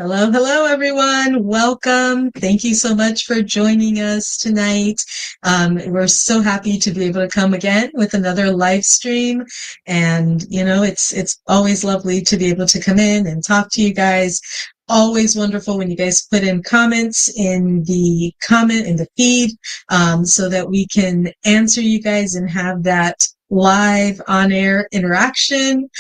Hello, hello, everyone. Welcome. Thank you so much for joining us tonight. We're so happy to be able to come again with another live stream. And, it's always lovely to be able to come in and talk to you guys. Always wonderful when you guys put in comments in the feed, so that we can answer you guys and have that live on air interaction.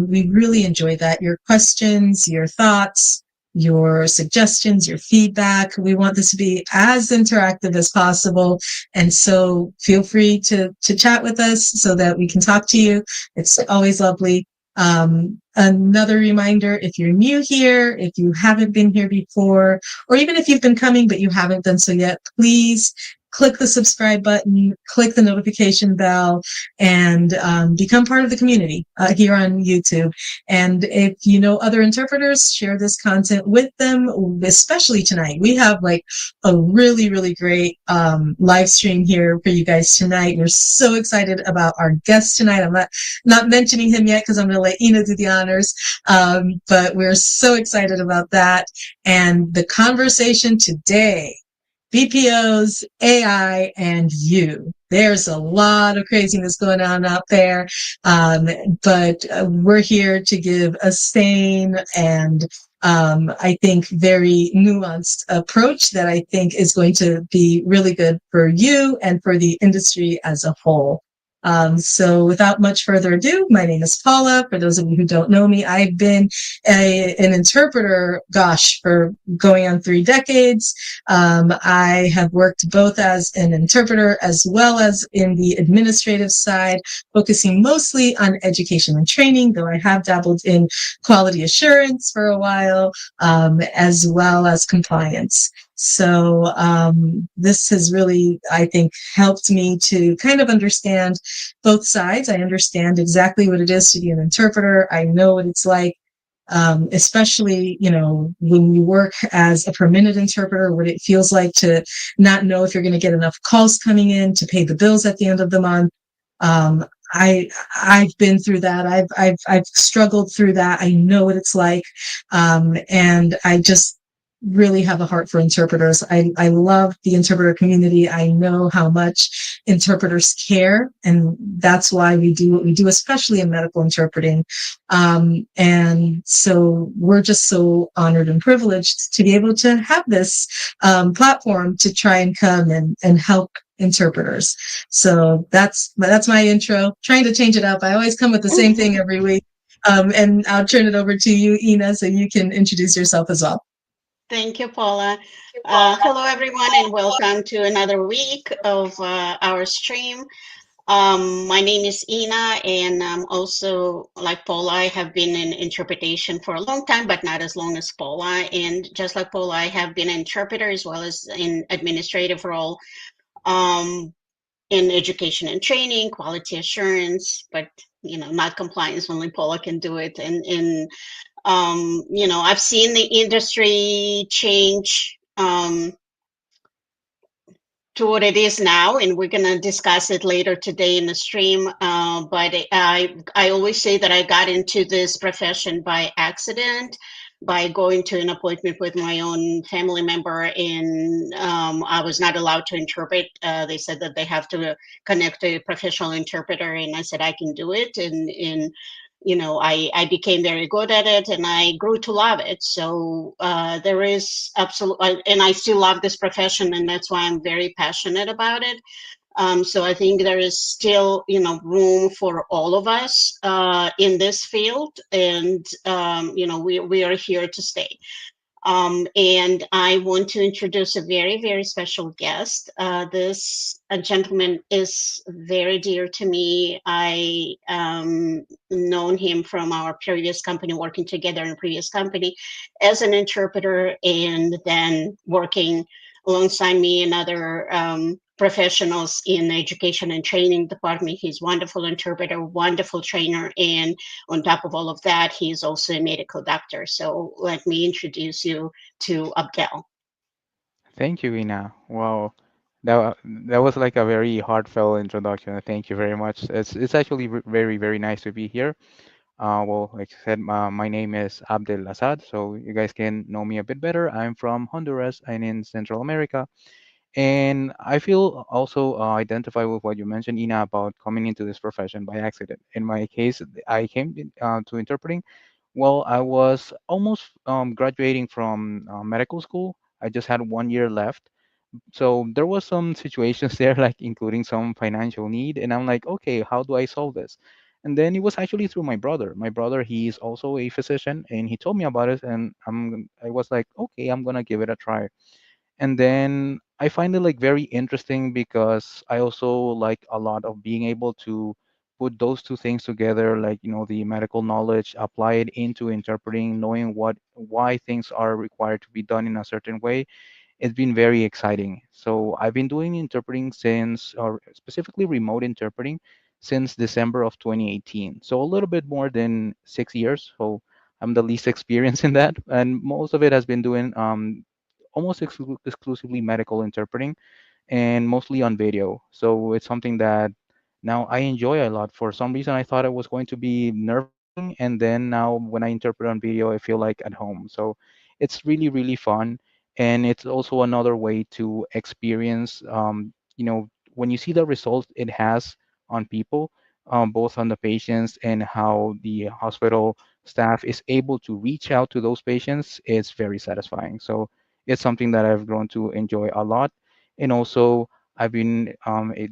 We really enjoy that. Your questions, your thoughts, your suggestions, your feedback. We want this to be as interactive as possible. And so feel free to chat with us so that we can talk to you. It's always lovely. Another reminder, if you're new here, if you haven't been here before, or even if you've been coming but you haven't done so yet, please click the subscribe button, click the notification bell, and become part of the community here on YouTube. And if you know other interpreters, share this content with them, especially tonight. We have like a really, really great live stream here for you guys tonight. We're so excited about our guest tonight. I'm not mentioning him yet because I'm going to let Ina do the honors. But we're so excited about that. And the conversation today, BPOs, AI, and you. There's a lot of craziness going on out there, but we're here to give a sane and I think very nuanced approach that I think is going to be really good for you and for the industry as a whole. So without much further ado, my name is Paula. For those of you who don't know me, I've been an interpreter, for going on 3 decades. I have worked both as an interpreter as well as in the administrative side, focusing mostly on education and training, though I have dabbled in quality assurance for a while, as well as compliance. So this has really, I think, helped me to kind of understand both sides. I understand exactly what it is to be an interpreter. I know what it's like, especially, when you work as a permanent interpreter, what it feels like to not know if you're going to get enough calls coming in to pay the bills at the end of the month. Um, I've been through that. I've struggled through that. I know what it's like. And I just really have a heart for interpreters. I love the interpreter community. I know how much interpreters care, and that's why we do what we do, especially in medical interpreting. And so we're just so honored and privileged to be able to have this platform to try and come and help interpreters. So that's my intro. Trying to change it up. I always come with the same thing every week. And I'll turn it over to you, Ina, so you can introduce yourself as well. Thank you, Paula. Hello, everyone, and welcome to another week of our stream. My name is Ina, and also, like Paula, I have been in interpretation for a long time, but not as long as Paula. And just like Paula, I have been an interpreter as well as in administrative role, um, in education and training, quality assurance, but not compliance. Only Paula can do it. And I've seen the industry change to what it is now, and we're going to discuss it later today in the stream. But I always say that I got into this profession by accident, by going to an appointment with my own family member, and I was not allowed to interpret. They said that they have to connect to a professional interpreter, and I said I can do it, and I became very good at it, and I grew to love it. So there is absolutely, and I still love this profession, and that's why I'm very passionate about it. So I think there is still, room for all of us in this field, and we are here to stay. And I want to introduce a very, very special guest. This a gentleman is very dear to me. I known him from our previous company, working together in a previous company as an interpreter, and then working alongside me and other professionals in the education and training department. He's a wonderful interpreter, wonderful trainer, and on top of all of that, he's also a medical doctor. So let me introduce you to Abdel. Thank you, Ina. Wow, that was like a very heartfelt introduction. Thank you very much. It's actually very nice to be here. Well, like I said, my name is Abdel Assad, so you guys can know me a bit better. I'm from Honduras and in Central America. And I feel also identify with what you mentioned, Ina, about coming into this profession by accident. In my case, I came to interpreting. Well, I was almost graduating from medical school. I just had 1 year left. So there was some situations there, like including some financial need. And I'm like, okay, how do I solve this? And then it was actually through my brother. My brother, he's also a physician, and he told me about it. And I was like, okay, I'm gonna give it a try. And then I find it like very interesting because I also like a lot of being able to put those two things together, like, the medical knowledge, apply it into interpreting, knowing why things are required to be done in a certain way. It's been very exciting. So I've been doing interpreting since, or specifically remote interpreting, since December of 2018. So a little bit more than 6 years. So I'm the least experienced in that, and most of it has been doing almost exclusively medical interpreting and mostly on video. So it's something that now I enjoy a lot. For some reason, I thought it was going to be nerve-wracking, and then now when I interpret on video, I feel like at home. So it's really, really fun, and it's also another way to experience. When you see the results it has on people, both on the patients and how the hospital staff is able to reach out to those patients, it's very satisfying. So it's something that I've grown to enjoy a lot, and also I've been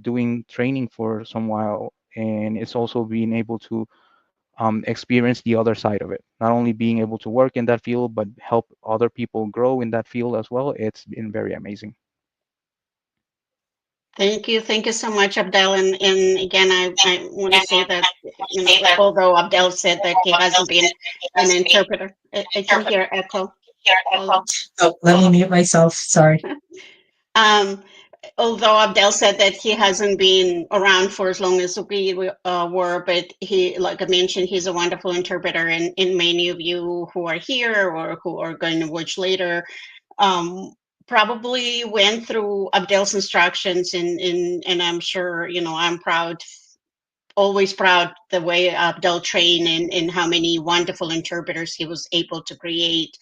doing training for some while, and it's also being able to experience the other side of it. Not only being able to work in that field, but help other people grow in that field as well. It's been very amazing. Thank you so much, Abdel. And again, I want to say that, although Abdel said that he hasn't been an interpreter, I can hear echo, Paula. Oh, let me mute myself. Sorry. Um, Although Abdel said that he hasn't been around for as long as we were, but he, like I mentioned, he's a wonderful interpreter, and many of you who are here or who are going to watch later um, probably went through Abdel's instructions, and I'm sure, I'm proud, always proud the way Abdel trained and how many wonderful interpreters he was able to create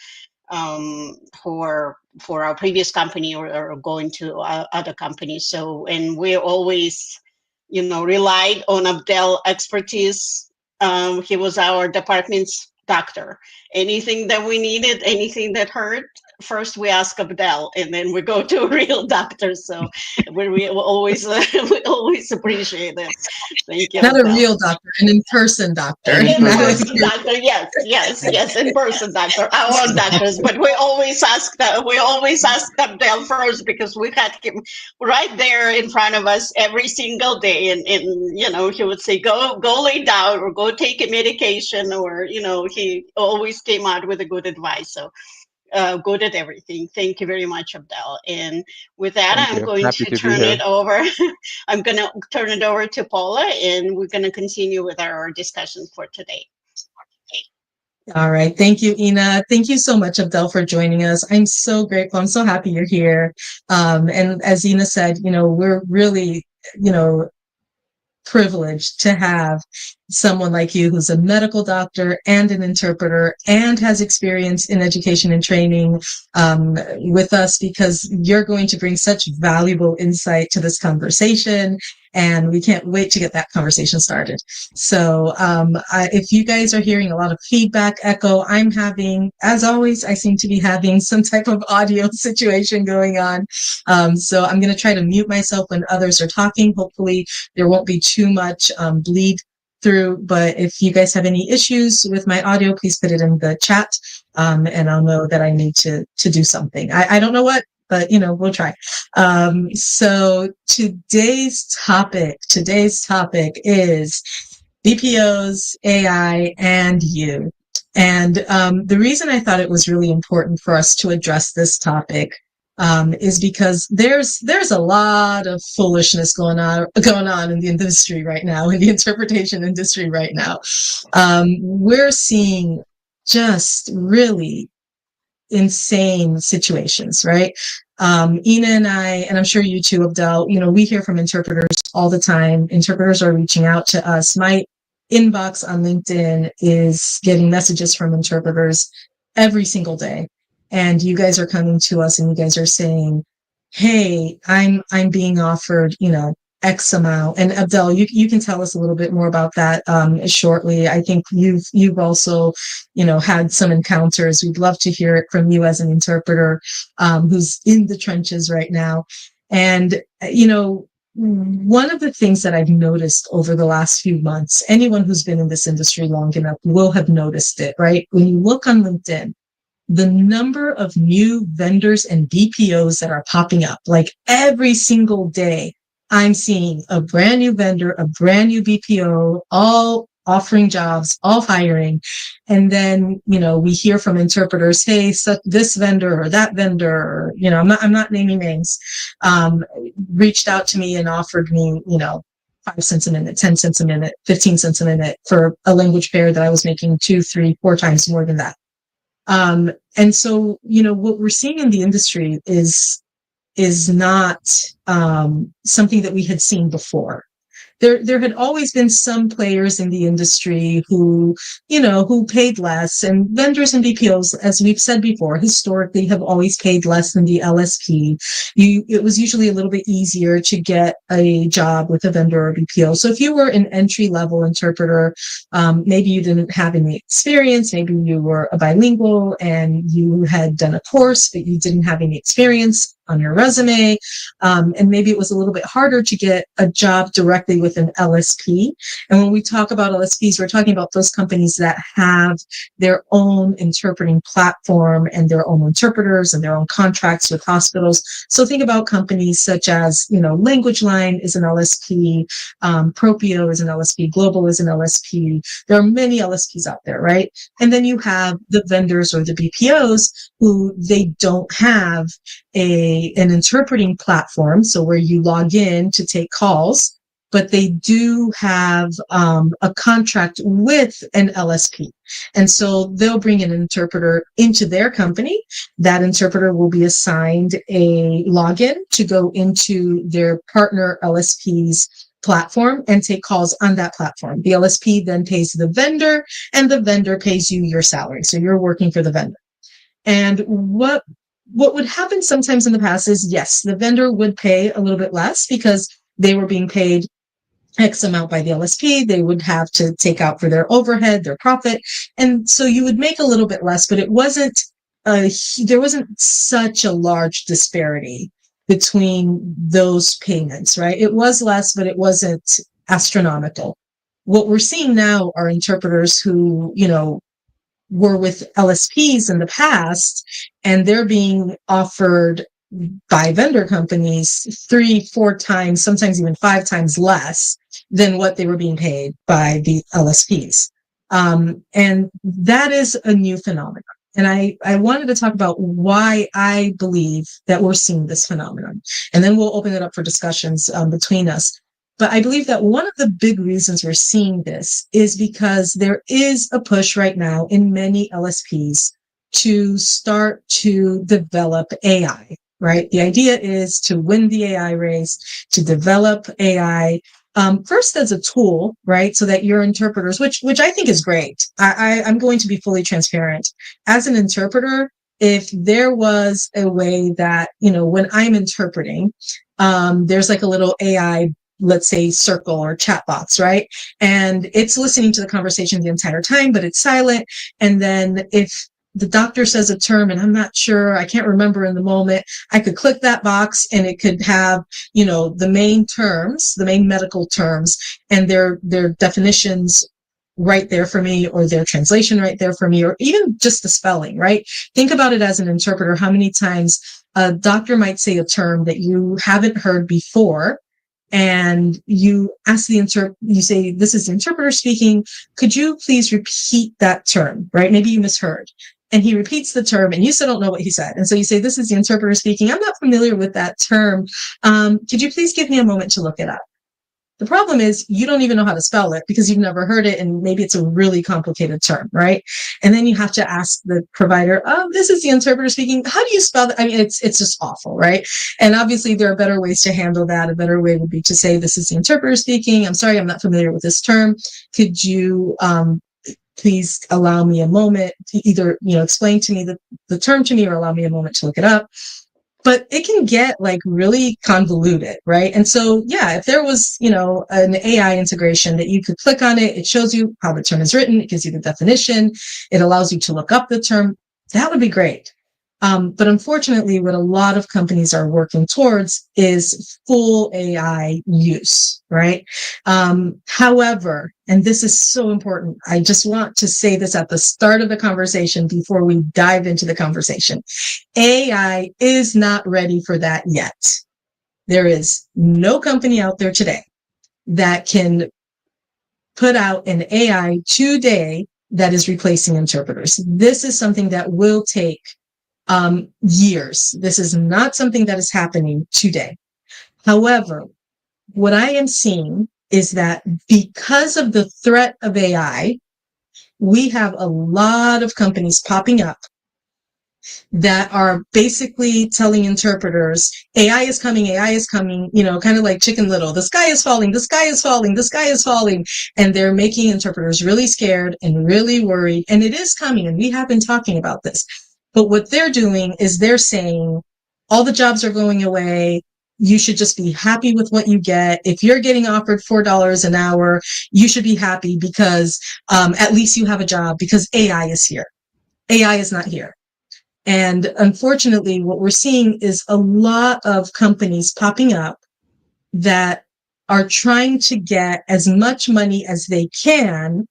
for our previous company or going to other companies. So, and we always, relied on Abdel expertise. He was our department's doctor. Anything that we needed, anything that hurt, first we ask Abdel, and then we go to a real doctor. So we always we always appreciate it. Thank you, Not a Abdel. real doctor, an in-person doctor. And in In Not a person. person doctor, yes, in person doctor, our own doctors. But we always ask Abdel first because we had him right there in front of us every single day, and he would say, go lay down or go take a medication, or he always came out with a good advice. So good at everything. Thank you very much, Abdel. And with that, Thank I'm you. going Happy to to be turn it here. over. I'm going to turn it over to Paula, and we're going to continue with our discussion for today. All right. Thank you, Ina. Thank you so much, Abdel, for joining us. I'm so grateful. I'm so happy you're here. And as Ina said, we're really, you know, privileged to have someone like you who's a medical doctor and an interpreter and has experience in education and training with us, because you're going to bring such valuable insight to this conversation, and we can't wait to get that conversation started. So if you guys are hearing a lot of feedback, echo, I'm having, as always, I seem to be having some type of audio situation going on. So I'm going to try to mute myself when others are talking. Hopefully there won't be too much bleed through, but if you guys have any issues with my audio, please put it in the chat, and I'll know that I need to do something. I don't know what, but we'll try. So today's topic is BPOs, AI, and you. And the reason I thought it was really important for us to address this topic is because there's a lot of foolishness going on in the industry right now, in the interpretation industry right now. We're seeing just really insane situations, right? Ina and I, and I'm sure you too, Abdel, we hear from interpreters all the time. Interpreters are reaching out to us. My inbox on LinkedIn is getting messages from interpreters every single day. And you guys are coming to us and you guys are saying, hey, I'm being offered, X amount. And Abdel, you can tell us a little bit more about that shortly. I think you've also, had some encounters. We'd love to hear it from you as an interpreter who's in the trenches right now. And, one of the things that I've noticed over the last few months, anyone who's been in this industry long enough will have noticed it, right? When you look on LinkedIn, the number of new vendors and BPOs that are popping up, like every single day, I'm seeing a brand new vendor, a brand new BPO, all offering jobs, all hiring. And then, we hear from interpreters, hey, so this vendor or that vendor, or, I'm not naming names, reached out to me and offered me, 5 cents a minute, 10 cents a minute, 15 cents a minute for a language pair that I was making 2, 3, 4 times more than that. And so, what we're seeing in the industry is not something that we had seen before. There had always been some players in the industry who paid less, and vendors and BPOs, as we've said before, historically have always paid less than the LSP. It was usually a little bit easier to get a job with a vendor or BPO. So if you were an entry-level interpreter, maybe you didn't have any experience, maybe you were a bilingual and you had done a course, but you didn't have any experience on your resume, and maybe it was a little bit harder to get a job directly with an LSP. And when we talk about LSPs, we're talking about those companies that have their own interpreting platform and their own interpreters and their own contracts with hospitals. So think about companies such as, Language Line is an LSP, Propio is an LSP, Global is an LSP. There are many LSPs out there, right? And then you have the vendors or the BPOs who they don't have an interpreting platform, so where you log in to take calls, but they do have a contract with an LSP. And so they'll bring an interpreter into their company. That interpreter will be assigned a login to go into their partner LSP's platform and take calls on that platform. The LSP then pays the vendor, and the vendor pays you your salary. So you're working for the vendor. And what would happen sometimes in the past is, yes, the vendor would pay a little bit less because they were being paid X amount by the LSP. They would have to take out for their overhead, their profit. And so you would make a little bit less, but there wasn't such a large disparity between those payments, right? It was less, but it wasn't astronomical. What we're seeing now are interpreters who, were with LSPs in the past, and they're being offered by vendor companies 3, 4 times, sometimes even 5 times less than what they were being paid by the LSPs. And that is a new phenomenon. And I wanted to talk about why I believe that we're seeing this phenomenon. And then we'll open it up for discussions between us. But I believe that one of the big reasons we're seeing this is because there is a push right now in many LSPs to start to develop AI, right? The idea is to win the AI race, to develop AI, first as a tool, right? So that your interpreters, which I think is great. I'm going to be fully transparent. As an interpreter, if there was a way that, when I'm interpreting, there's like a little AI, let's say, circle or chat box, right? And it's listening to the conversation the entire time, but it's silent. And then if the doctor says a term and I'm not sure, I can't remember in the moment, I could click that box and it could have, the main terms, the main medical terms, and their definitions right there for me, or their translation right there for me, or even just the spelling, right? Think about it as an interpreter, how many times a doctor might say a term that you haven't heard before, and you ask you say, this is the interpreter speaking. Could you please repeat that term, right? Maybe you misheard. And he repeats the term and you still don't know what he said. And so you say, this is the interpreter speaking. I'm not familiar with that term. Could you please give me a moment to look it up? The problem is you don't even know how to spell it because you've never heard it, and maybe it's a really complicated term, right? And then you have to ask the provider, "Oh, this is the interpreter speaking. How do you spell that?" I mean, it's just awful, right? And obviously there are better ways to handle that. A better way would be to say, "This is the interpreter speaking. I'm sorry, I'm not familiar with this term. Could you please allow me a moment to either, explain to me the term to me, or allow me a moment to look it up." But it can get like really convoluted, right? And so, yeah, if there was, an AI integration that you could click on it, it shows you how the term is written, it gives you the definition, it allows you to look up the term, that would be great. But unfortunately, what a lot of companies are working towards is full AI use, right? However, and this is so important, I just want to say this at the start of the conversation before we dive into the conversation. AI is not ready for that yet. There is no company out there today that can put out an AI today that is replacing interpreters. This is something that will take years. This is not something that is happening today. However, what I am seeing is that because of the threat of AI, we have a lot of companies popping up that are basically telling interpreters, AI is coming, kind of like Chicken Little. The sky is falling, the sky is falling, the sky is falling. And they're making interpreters really scared and really worried. And it is coming, and we have been talking about this. But what they're doing is they're saying all the jobs are going away. You should just be happy with what you get. If you're getting offered $4 an hour, you should be happy because at least you have a job, because AI is here. AI is not here. And unfortunately, what we're seeing is a lot of companies popping up that are trying to get as much money as they can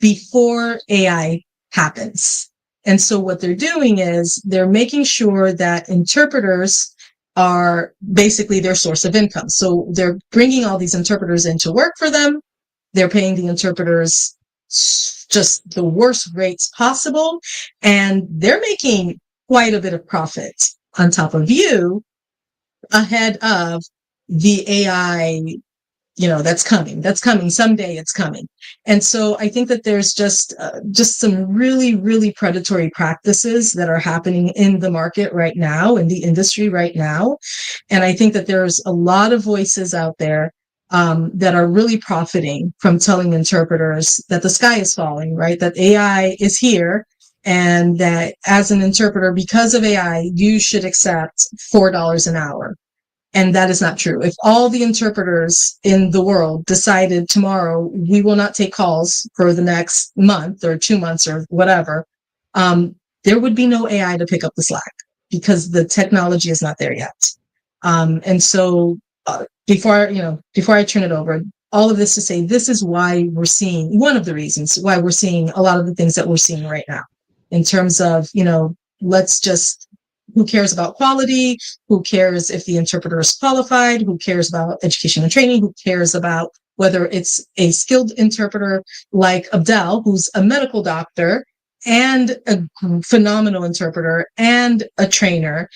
before AI happens. And so what they're doing is they're making sure that interpreters are basically their source of income. So they're bringing all these interpreters in to work for them. They're paying the interpreters just the worst rates possible. And they're making quite a bit of profit on top of you ahead of the AI, that's coming. Someday it's coming. And so I think that there's just some really, really predatory practices that are happening in the market right now, in the industry right now. And I think that there's a lot of voices out there that are really profiting from telling interpreters that the sky is falling, right? That AI is here, and that as an interpreter, because of AI, you should accept $4 an hour. And that is not true. If all the interpreters in the world decided tomorrow, we will not take calls for the next month or 2 months or whatever, there would be no AI to pick up the slack because the technology is not there yet. And so before I turn it over, all of this to say, this is why we're seeing, one of the reasons why we're seeing a lot of the things that we're seeing right now in terms of, who cares about quality? Who cares if the interpreter is qualified? Who cares about education and training? Who cares about whether it's a skilled interpreter like Abdel, who's a medical doctor and a phenomenal interpreter and a trainer,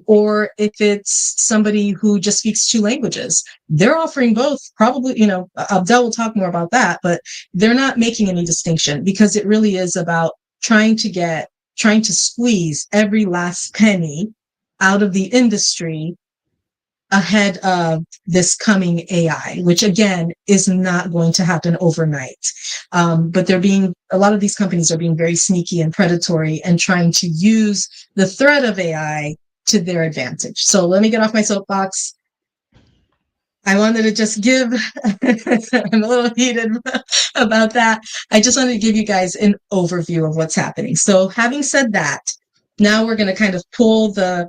or if it's somebody who just speaks 2 languages? They're offering both. Probably, Abdel will talk more about that, but they're not making any distinction because it really is about trying to squeeze every last penny out of the industry ahead of this coming AI, which again is not going to happen overnight. But a lot of these companies are being very sneaky and predatory and trying to use the threat of AI to their advantage. So let me get off my soapbox. I wanted to just give, I'm a little heated about that. I just wanted to give you guys an overview of what's happening. So having said that, now we're going to kind of pull the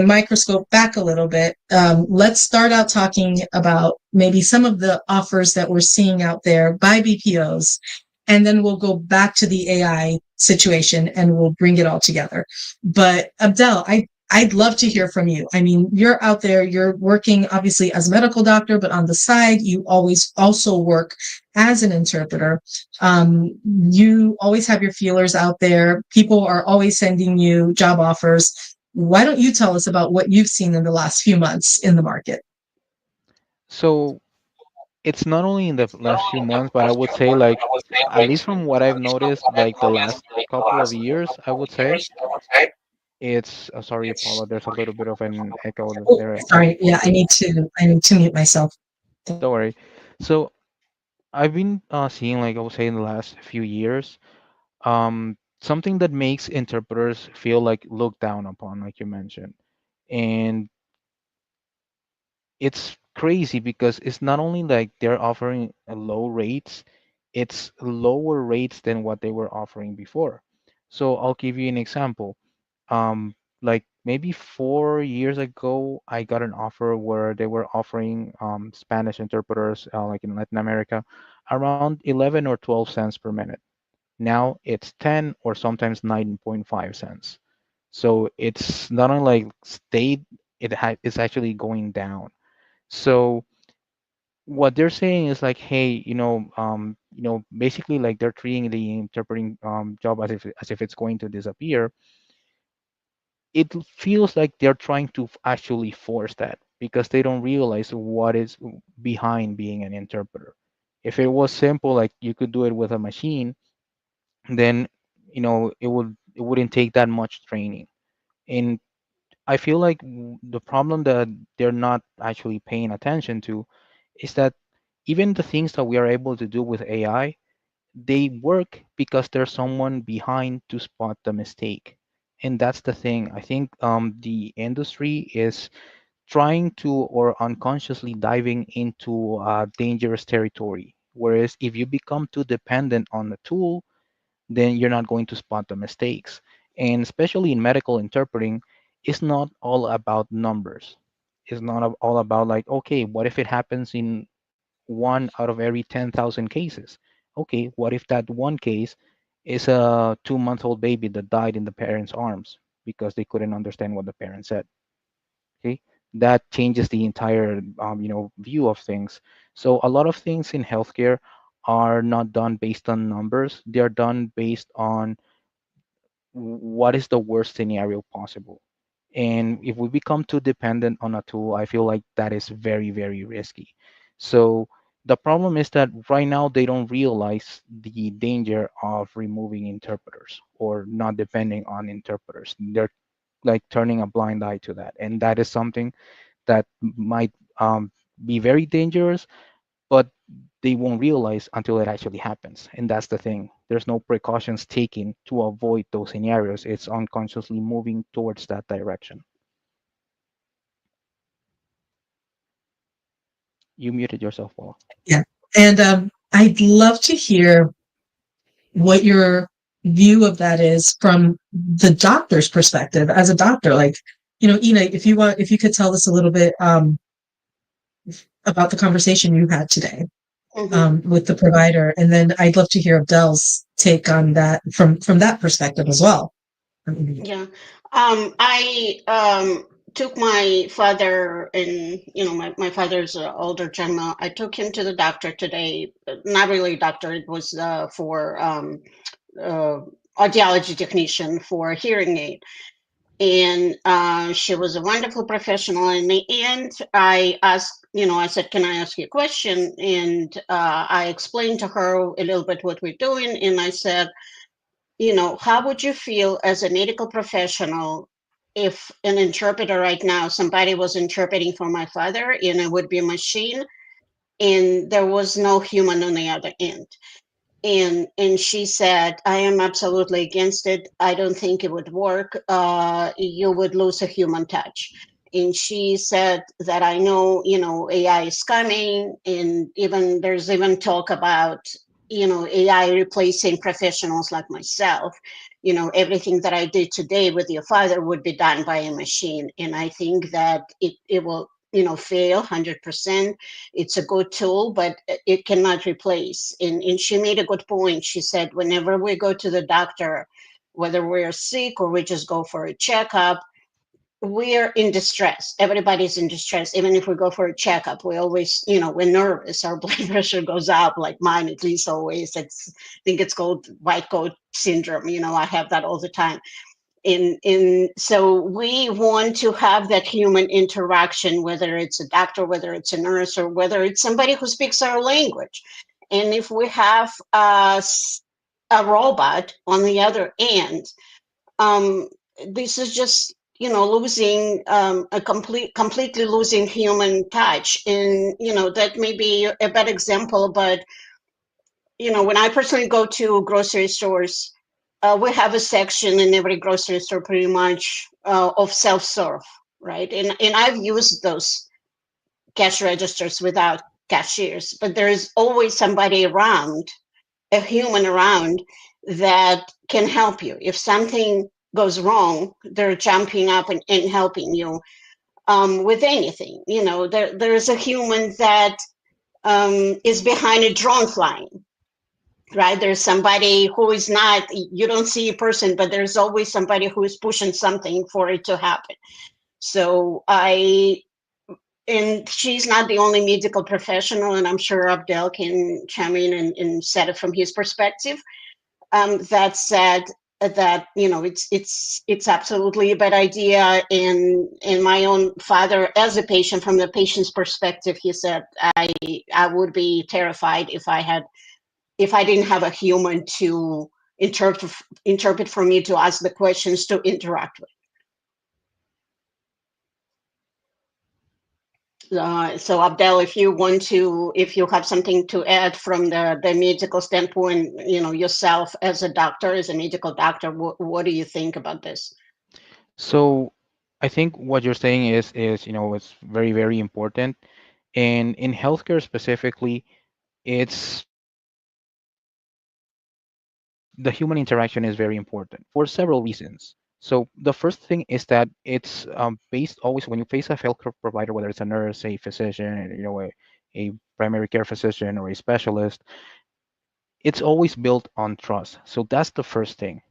microscope back a little bit. Let's start out talking about maybe some of the offers that we're seeing out there by BPOs, and then we'll go back to the AI situation and we'll bring it all together. But Abdel, I'd love to hear from you. I mean, you're out there, you're working obviously as a medical doctor, but on the side, you always also work as an interpreter. You always have your feelers out there. People are always sending you job offers. Why don't you tell us about what you've seen in the last few months in the market? So it's not only in the last few months, but I would say like at least from what I've noticed, like the last couple of years, I would say it's sorry, Paula, there's a little bit of an echo Oh, there. sorry. Yeah, I need to mute myself. Don't worry. So I've been seeing, like I would say, in the last few years, something that makes interpreters feel like looked down upon, like you mentioned. And it's crazy because it's not only like they're offering low rates, it's lower rates than what they were offering before. So I'll give you an example. Like maybe 4 years ago, I got an offer where they were offering Spanish interpreters, like in Latin America, around 11 or 12 cents per minute. Now it's 10 or sometimes 9.5 cents. So it's not only like stayed, it's actually going down. So what they're saying is like, hey, basically like they're treating the interpreting job as if it's going to disappear. It feels like they're trying to actually force that because they don't realize what is behind being an interpreter. If it was simple, like you could do it with a machine, then it wouldn't take that much training. And I feel like the problem that they're not actually paying attention to is that even the things that we are able to do with AI, they work because there's someone behind to spot the mistake. And that's the thing. I think the industry is trying to or unconsciously diving into dangerous territory. Whereas if you become too dependent on the tool, then you're not going to spot the mistakes. And especially in medical interpreting, it's not all about numbers. It's not all about like, okay, what if it happens in one out of every 10,000 cases? Okay, what if that one case is a 2-month-old baby that died in the parents' arms because they couldn't understand what the parent said? Okay, that changes the entire view of things. So a lot of things in healthcare are not done based on numbers. They're done based on what is the worst scenario possible. And if we become too dependent on a tool, I feel like that is very, very risky. So the problem is that right now they don't realize the danger of removing interpreters or not depending on interpreters. They're like turning a blind eye to that. And that is something that might be very dangerous, but they won't realize until it actually happens. And that's the thing. There's no precautions taken to avoid those scenarios. It's unconsciously moving towards that direction. You muted yourself, Paula. Yeah. And I'd love to hear what your view of that is from the doctor's perspective as a doctor. Like, Ina, if you could tell us a little bit about the conversation you had today Mhm. with the provider, and then I'd love to hear Abdel's take on that from that perspective as well. Yeah. I took my father, and my father's an older gentleman. I took him to the doctor today. Not really a doctor. It was for uh, audiology technician for a hearing aid. And she was a wonderful professional. In the end, I asked, I said, "Can I ask you a question?" And I explained to her a little bit what we're doing. And I said, how would you feel as a medical professional if an interpreter right now, somebody was interpreting for my father and it would be a machine and there was no human on the other end? And she said, "I am absolutely against it. I don't think it would work. You would lose a human touch." And she said that, "I know, AI is coming, and even there's even talk about, AI replacing professionals like myself. Everything that I did today with your father would be done by a machine." And I think that it will, fail 100%. It's a good tool, but it cannot replace. And she made a good point. She said, whenever we go to the doctor, whether we're sick or we just go for a checkup, we're in distress. Everybody's in distress. Even if we go for a checkup, we always, we're nervous. Our blood pressure goes up, like mine at least always. I think it's called white coat syndrome. I have that all the time. in so we want to have that human interaction, whether it's a doctor, whether it's a nurse, or whether it's somebody who speaks our language. And if we have a robot on the other end, um, this is just, losing completely losing human touch. And that may be a bad example, but when I personally go to grocery stores, we have a section in every grocery store pretty much of self-serve, right? And I've used those cash registers without cashiers, but there is always somebody around, a human around, that can help you. If something goes wrong, they're jumping up and helping you with anything. There's a human that is behind a drone flying, right? There's somebody who is not, you don't see a person, but there's always somebody who is pushing something for it to happen. So and she's not the only medical professional, and I'm sure Abdel can chime in and set it from his perspective. That said, that it's absolutely a bad idea. And my own father, as a patient, from the patient's perspective, he said, I would be terrified if I didn't have a human to interpret for me, to ask the questions, to interact with. So Abdel, if you have something to add from the medical standpoint, yourself as a doctor, as a medical doctor, what do you think about this? So I think what you're saying is it's very, very important. And in healthcare specifically, it's the human interaction is very important for several reasons. So the first thing is that it's based always when you face a healthcare provider, whether it's a nurse, a physician, a primary care physician or a specialist, it's always built on trust. So that's the first thing.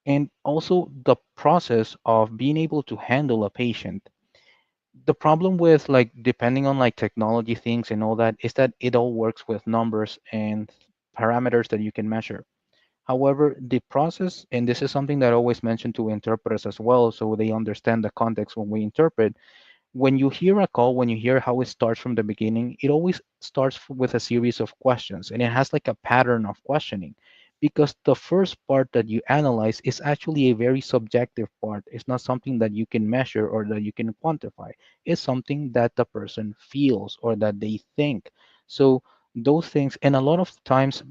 And also the process of being able to handle a patient. The problem with like depending on like technology things and all that is that it all works with numbers and parameters that you can measure. However, the process, and this is something that I always mention to interpreters as well, so they understand the context when we interpret, when you hear a call, when you hear how it starts from the beginning, it always starts with a series of questions and it has like a pattern of questioning because the first part that you analyze is actually a very subjective part. It's not something that you can measure or that you can quantify. It's something that the person feels or that they think. So those things, and a lot of times,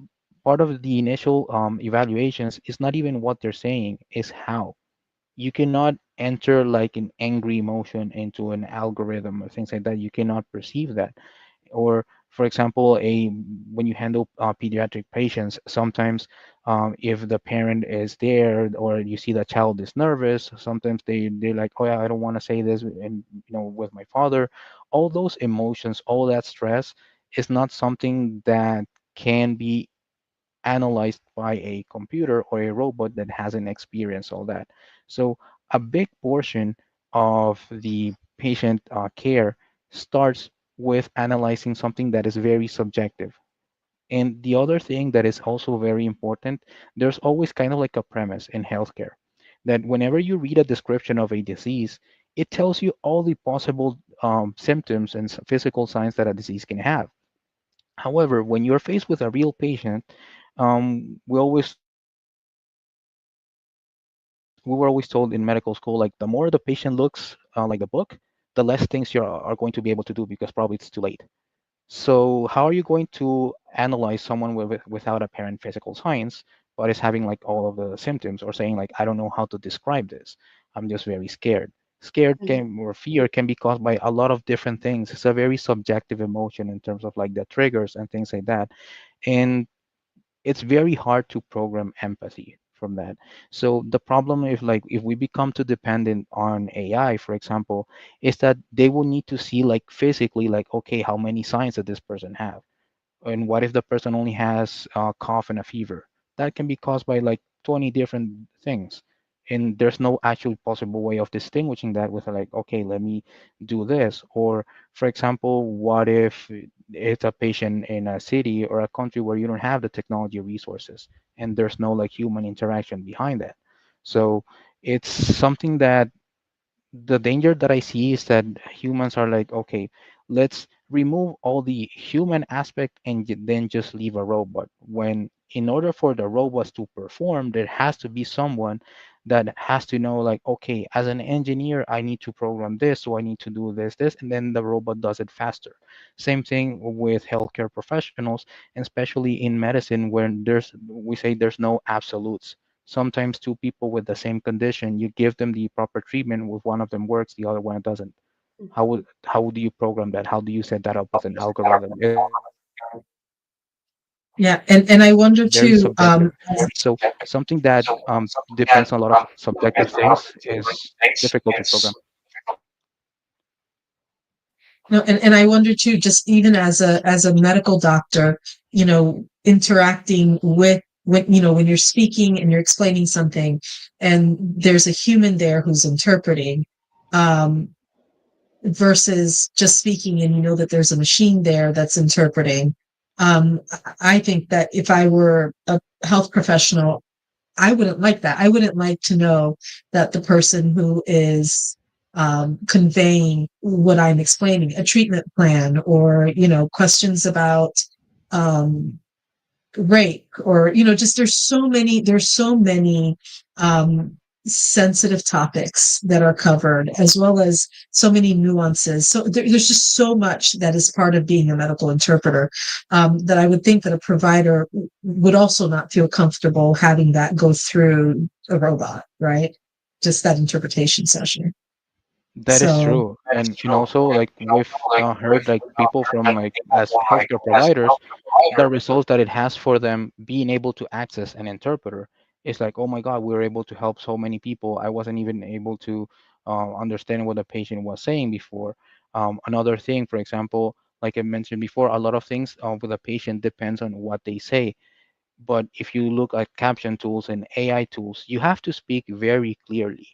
part of the initial evaluations is not even what they're saying, is how you cannot enter like an angry emotion into an algorithm or things like that. You cannot perceive that. Or, for example, a when you handle pediatric patients, sometimes if the parent is there or you see the child is nervous, sometimes they're like, oh yeah, I don't want to say this, and with my father, all those emotions, all that stress is not something that can be analyzed by a computer or a robot that hasn't experienced all that. So a big portion of the patient care starts with analyzing something that is very subjective. And the other thing that is also very important, there's always kind of like a premise in healthcare that whenever you read a description of a disease, it tells you all the possible symptoms and physical signs that a disease can have. However, when you're faced with a real patient, we were always told in medical school, like the more the patient looks like the book, the less things you are going to be able to do because probably it's too late. So how are you going to analyze someone without apparent physical signs, but is having like all of the symptoms or saying like, I don't know how to describe this. I'm just very scared. Scared can or fear can be caused by a lot of different things. It's a very subjective emotion in terms of like the triggers and things like that. And it's very hard to program empathy from that. So the problem is like if we become too dependent on AI, for example, is that they will need to see like physically, like, okay, how many signs does this person have? And what if the person only has a cough and a fever? That can be caused by like 20 different things. And there's no actual possible way of distinguishing that with like, okay, let me do this. Or, for example, what if it's a patient in a city or a country where you don't have the technology resources and there's no like human interaction behind that? So it's something that the danger that I see is that humans are like, okay, let's remove all the human aspect and then just leave a robot. When in order for the robots to perform, there has to be someone that has to know, like, okay, as an engineer, I need to program this, so I need to do this, and then the robot does it faster. Same thing with healthcare professionals, and especially in medicine, where we say there's no absolutes. Sometimes two people with the same condition, you give them the proper treatment, with one of them works, the other one doesn't. How do you program that? How do you set that up with an algorithm? It's very subjective. Yeah, and I So wonder too, something that depends on a lot of subjective things is difficult to program. no, and I wonder too, just even as a medical doctor, interacting with when you're speaking and you're explaining something, and there's a human there who's interpreting, um, versus just speaking, and you know that there's a machine there that's interpreting. I think that if I were a health professional, I wouldn't like that. I wouldn't like to know that the person who is conveying what I'm explaining, a treatment plan, or questions about um, rape, or just there's so many um, sensitive topics that are covered, as well as so many nuances. So there's just so much that is part of being a medical interpreter, that I would think that a provider would also not feel comfortable having that go through a robot, right? Just that interpretation session. That is So true. And also, like, we've heard, like, people from, like, as healthcare providers, the results that it has for them being able to access an interpreter is like, oh my God, we were able to help so many people. I wasn't even able to understand what the patient was saying before. Another thing, for example, like I mentioned before, a lot of things with a patient depends on what they say. But if you look at caption tools and AI tools, you have to speak very clearly.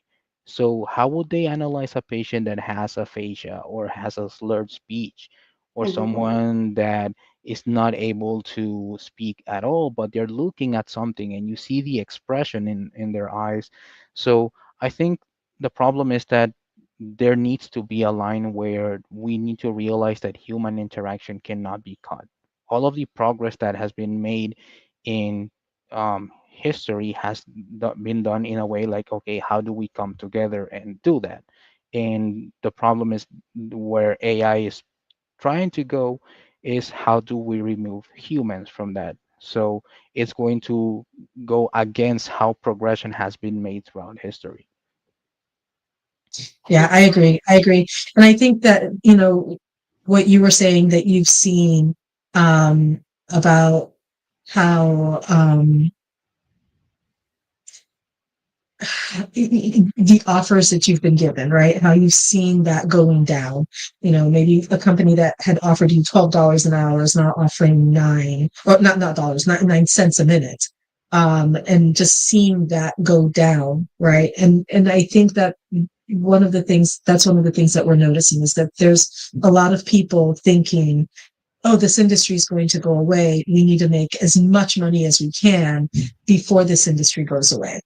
So how would they analyze a patient that has aphasia or has a slurred speech, or Mhm. someone that is not able to speak at all, but they're looking at something and you see the expression in their eyes? So I think the problem is that there needs to be a line where we need to realize that human interaction cannot be cut. All of the progress that has been made in history has been done in a way like, okay, how do we come together and do that? And the problem is, where AI is trying to go, is how do we remove humans from that? So it's going to go against how progression has been made throughout history. yeah, I agree, and I think that what you were saying, that you've seen, about how the offers that you've been given, right? How you've seen that going down. Maybe a company that had offered you $12 an hour is now offering nine, or not dollars, not 9 cents a minute. And just seeing that go down, right? And I think that one of the things that we're noticing is that there's a lot of people thinking, oh, this industry is going to go away. We need to make as much money as we can before this industry goes away.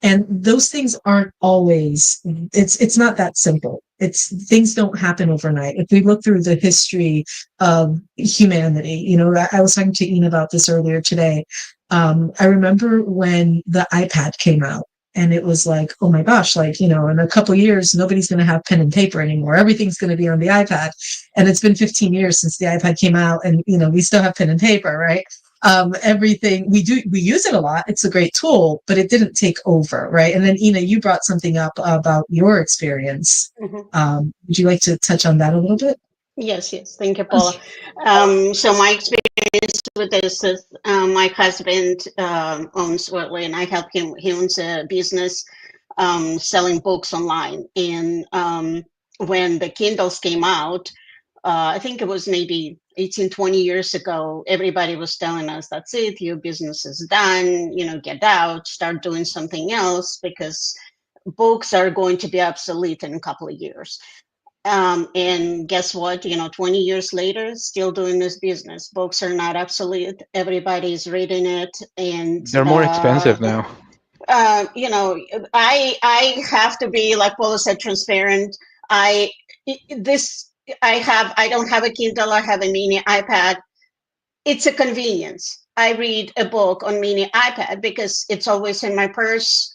And those things aren't always, it's not that simple. Things don't happen overnight. If we look through the history of humanity, I was talking to Ian about this earlier today. I remember when the iPad came out, and it was like, oh my gosh, like, in a couple of years, nobody's going to have pen and paper anymore. Everything's going to be on the iPad. And it's been 15 years since the iPad came out, and we still have pen and paper, right? Everything we use it a lot. It's a great tool, but it didn't take over, right? And then Ina, you brought something up about your experience. Mhm. Would you like to touch on that a little bit? Yes, yes. Thank you, Paula. So my experience with this is my husband owns, well, and I help him. He owns a business selling books online. And when the Kindles came out, I think it was maybe 18, 20 years ago, everybody was telling us, that's it, your business is done, get out, start doing something else, because books are going to be obsolete in a couple of years. And guess what? 20 years later, still doing this business. Books are not obsolete. Everybody's reading it. And They're more expensive now. You know, I have to be, like Paula said, transparent. I this I don't have a Kindle. I have a mini iPad. It's a convenience. I read a book on mini iPad because it's always in my purse.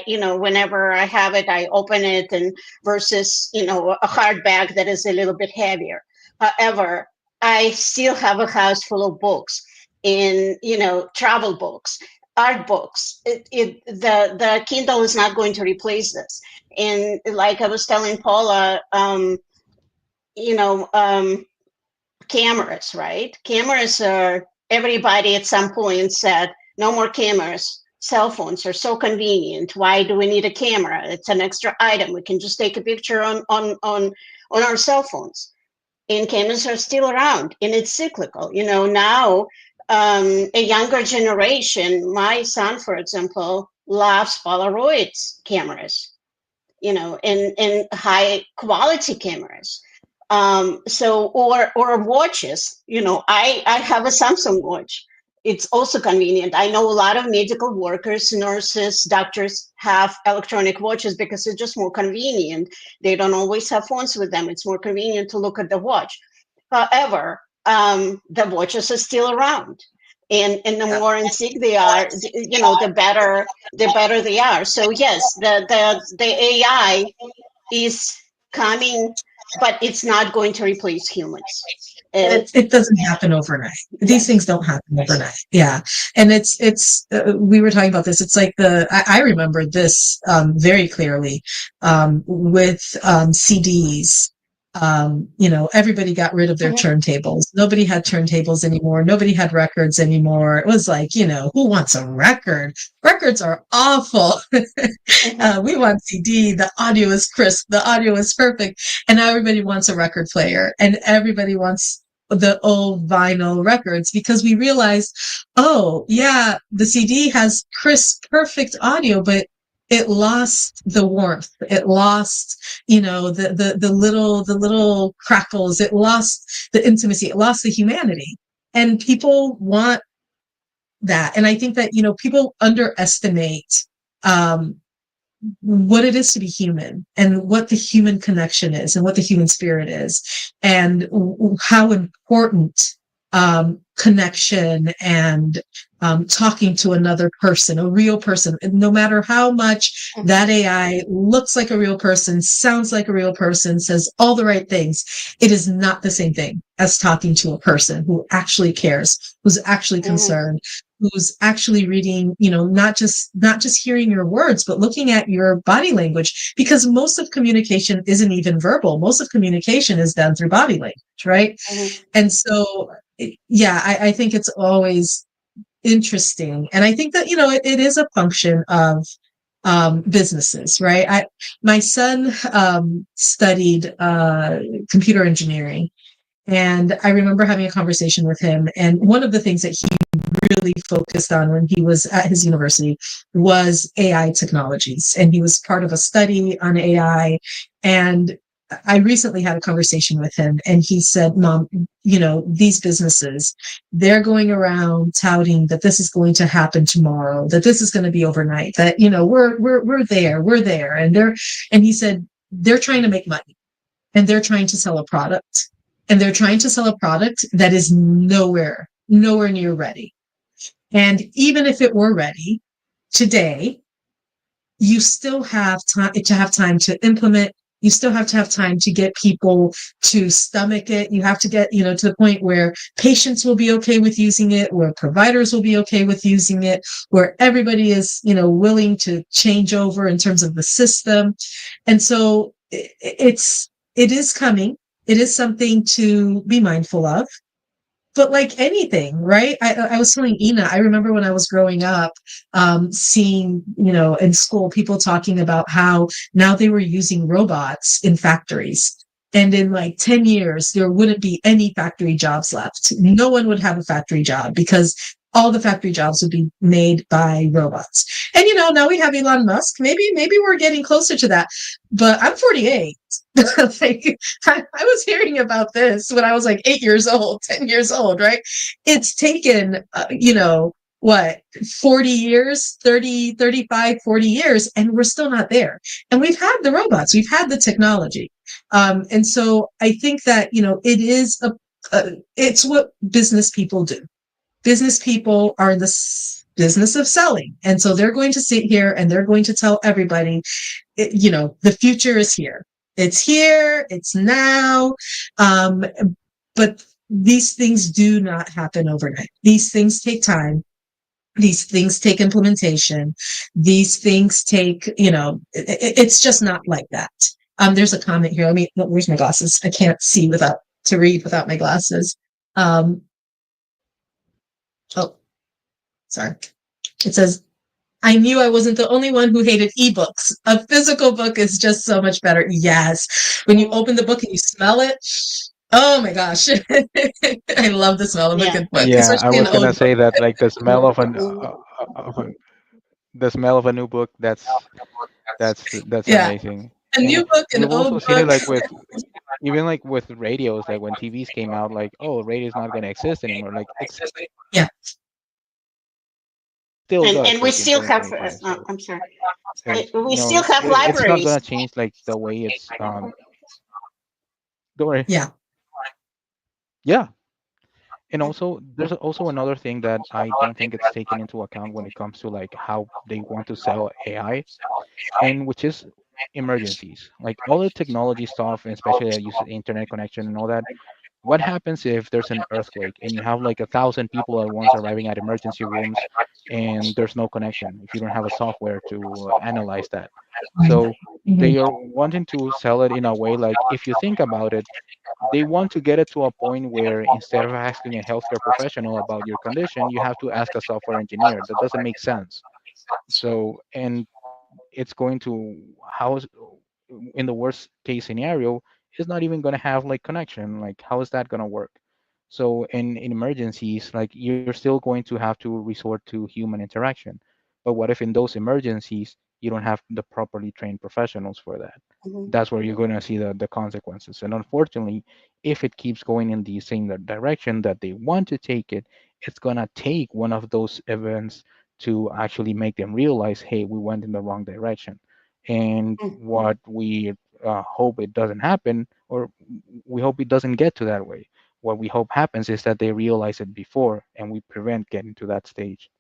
You know, whenever I have it, I open it, and versus, you know, a hard bag that is a little bit heavier. However, I still have a house full of books, in, you know, travel books, art books. The Kindle is not going to replace this. And like I was telling Paula, you know, cameras, right? Cameras are, everybody at some point said, no more cameras. Cell phones are so convenient. Why do we need a camera? It's an extra item. We can just take a picture on our cell phones. And cameras are still around, and it's cyclical. You know, now a younger generation, my son, for example, loves Polaroid cameras, you know, and high quality cameras. So, or watches, you know, I have a Samsung watch. It's also convenient. I know a lot of medical workers, nurses, doctors have electronic watches because it's just more convenient. They don't always have phones with them. It's more convenient to look at the watch. However, the watches are still around. And the more antique they are, you know, the better they are. So yes, the AI is coming, but it's not going to replace humans. It doesn't happen overnight. These things Yes. don't happen overnight. Yeah. And we were talking about this. It's like I remember this, very clearly, with, CDs. You know, everybody got rid of their Mhm, turntables. Nobody had turntables anymore. Nobody had records anymore. It was like, you know, who wants a record? Records are awful. mhm, We want CD. The audio is crisp. The audio is perfect. And now everybody wants a record player, and everybody wants the old vinyl records, because we realized, oh yeah, the CD has crisp, perfect audio, but it lost the warmth. It lost, you know, the little crackles. It lost the intimacy. It lost the humanity. And people want that. And I think that, you know, people underestimate, um, what it is to be human, and what the human connection is, and what the human spirit is, and how important, connection and, talking to another person, a real person, no matter how much mhm, that AI looks like a real person, sounds like a real person, says all the right things, it is not the same thing as talking to a person who actually cares, who's actually mhm, concerned, who's actually reading, you know, not just hearing your words, but looking at your body language, because most of communication isn't even verbal. Most of communication is done through body language, right? mhm, And so, yeah, I think it's always interesting. And I think that, you know, it is a function of, businesses, right? My son, studied, computer engineering, and I remember having a conversation with him. And one of the things that he really focused on when he was at his university was AI technologies. And he was part of a study on AI. And I recently had a conversation with him, and he said, Mom, you know, these businesses, they're going around touting that this is going to happen tomorrow, that this is going to be overnight, that, you know, we're there. And he said, they're trying to make money, and they're trying to sell a product, and they're trying to sell a product that is nowhere near ready. And even if it were ready today, you still have time to implement. You still have to have time to get people to stomach it. You have to get, you know, to the point where patients will be okay with using it, where providers will be okay with using it, where everybody is, you know, willing to change over in terms of the system. And so it is coming. It is something to be mindful of. But like anything, right? I was telling Ina, I remember when I was growing up, seeing, you know, in school, people talking about how now they were using robots in factories. And in like 10 years, there wouldn't be any factory jobs left. No one would have a factory job, because all the factory jobs would be made by robots. And, you know, now we have Elon Musk. Maybe we're getting closer to that. But I'm 48. Like, I was hearing about this when I was like 8 years old, 10 years old, right? It's taken, you know, what, 40 years, 30, 35, 40 years, and we're still not there. And we've had the robots, we've had the technology. And so I think that, it is it's what business people do. Business people are in the business of selling. And so they're going to sit here and they're going to tell everybody, the future is here. It's here, it's now. But these things do not happen overnight. These things take time. These things take implementation. These things take, it's just not like that. There's a comment here. Where's my glasses? I can't see to read without my glasses. Um, oh, sorry. It says, I knew I wasn't the only one who hated ebooks. A physical book is just so much better. Yes. When you open the book and you smell it, oh my gosh. I love the smell of a Yeah. good book, Yeah, I especially an was gonna old say that like Mhm. the smell of a new book, that's yeah. amazing. A And new book, an we've old also seen it book. like with even like with radios, like when TVs came out, like, oh, radio's not gonna exist anymore. Like it's Yeah. still And does, we like in still have. 2025. So I'm sorry. We you still know, have it's not libraries. gonna change like the way it's don't worry. Yeah. Yeah. And also there's also another thing that I don't think it's taken into account when it comes to like how they want to sell AI, and which is emergencies. Like all the technology stuff, and especially that uses internet connection and all that. What happens if there's an earthquake and you have like 1,000 people at once arriving at emergency rooms and there's no connection if you don't have a software to analyze that? Right. So Mhm. they are wanting to sell it in a way like if you think about it, they want to get it to a point where instead of asking a healthcare professional about your condition, you have to ask a software engineer. That doesn't make sense. So, and it's going to how in the worst case scenario is not even going to have like connection. Like how is that going to work? So in emergencies, like you're still going to have to resort to human interaction. But what if in those emergencies you don't have the properly trained professionals for that? Mhm. That's where you're going to see the consequences. And unfortunately, if it keeps going in the same direction that they want to take it, it's going to take one of those events to actually make them realize, hey, we went in the wrong direction. And Mm. what we hope it doesn't happen, or we hope it doesn't get to that way. What we hope happens is that they realize it before and we prevent getting to that stage.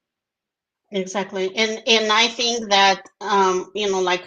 Exactly, and I think that like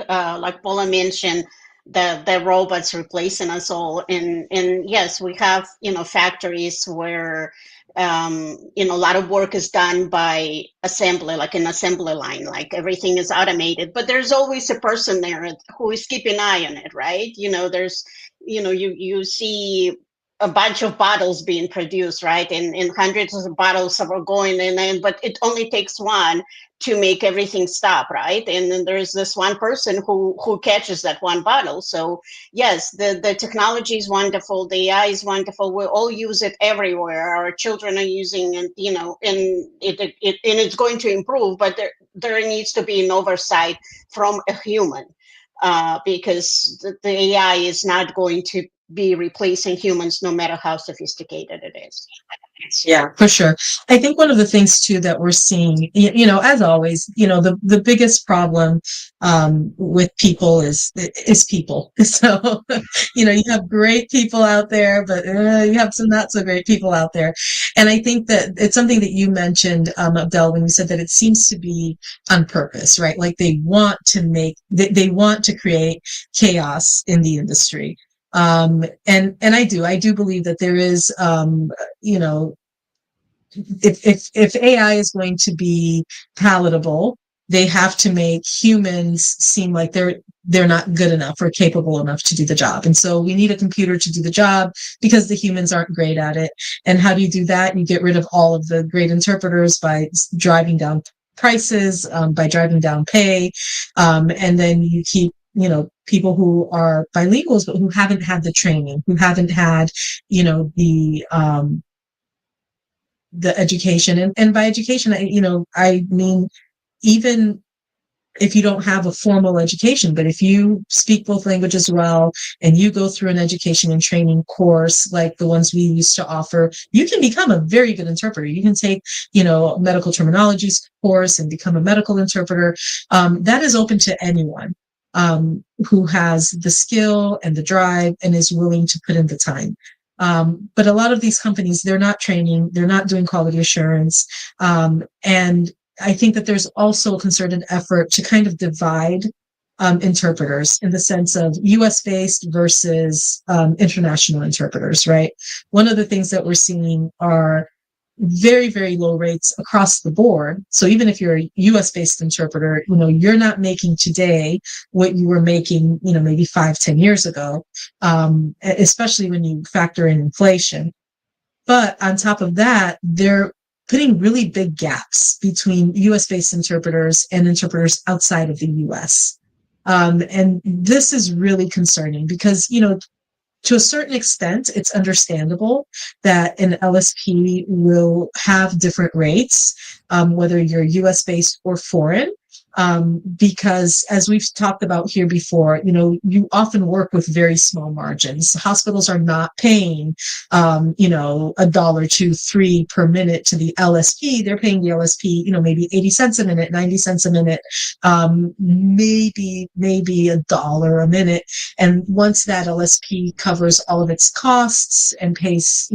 Paula mentioned, the robots replacing us all, and yes, we have factories where a lot of work is done by assembly, like an assembly line, like everything is automated, but there's always a person there who is keeping an eye on it, right? There's you see a bunch of bottles being produced, right? And hundreds of bottles are going in, and but it only takes one to make everything stop, right? And then there's this one person who catches that one bottle. So yes, the technology is wonderful, the AI is wonderful, we all use it everywhere, our children are using it, and and it's going to improve, but there needs to be an oversight from a human, because the AI is not going to be replacing humans no matter how sophisticated it is. Yeah, for sure. I think one of the things too that we're seeing, as always, the biggest problem with people is people. So, you have great people out there, but you have some not so great people out there. And I think that it's something that you mentioned, Abdel, when you said that it seems to be on purpose, right? Like they want to create chaos in the industry. And I do believe that there is, you know, if AI is going to be palatable, they have to make humans seem like they're not good enough or capable enough to do the job. And so we need a computer to do the job because the humans aren't great at it. And how do you do that? You get rid of all of the great interpreters by driving down prices, by driving down pay, and then you keep people who are bilinguals but who haven't had the training, who haven't had the education. And by education, I mean even if you don't have a formal education. But if you speak both languages well and you go through an education and training course like the ones we used to offer, you can become a very good interpreter. You can take, medical terminology course and become a medical interpreter. That is open to anyone who has the skill and the drive and is willing to put in the time. But a lot of these companies, they're not training, they're not doing quality assurance. And I think that there's also a concerted effort to kind of divide interpreters in the sense of US based versus international interpreters, right? One of the things that we're seeing are very, very low rates across the board. So even if you're a US based interpreter, you're not making today what you were making, maybe 5, 10 years ago, especially when you factor in inflation. But on top of that, they're putting really big gaps between US based interpreters and interpreters outside of the US. And this is really concerning because, to a certain extent, it's understandable that an LSP will have different rates, whether you're US based or foreign. Because as we've talked about here before, you often work with very small margins. Hospitals are not paying, a dollar, 2, 3 per minute to the LSP. They're paying the LSP, maybe 80 cents a minute, 90 cents a minute, maybe a dollar a minute. And once that LSP covers all of its costs and pays,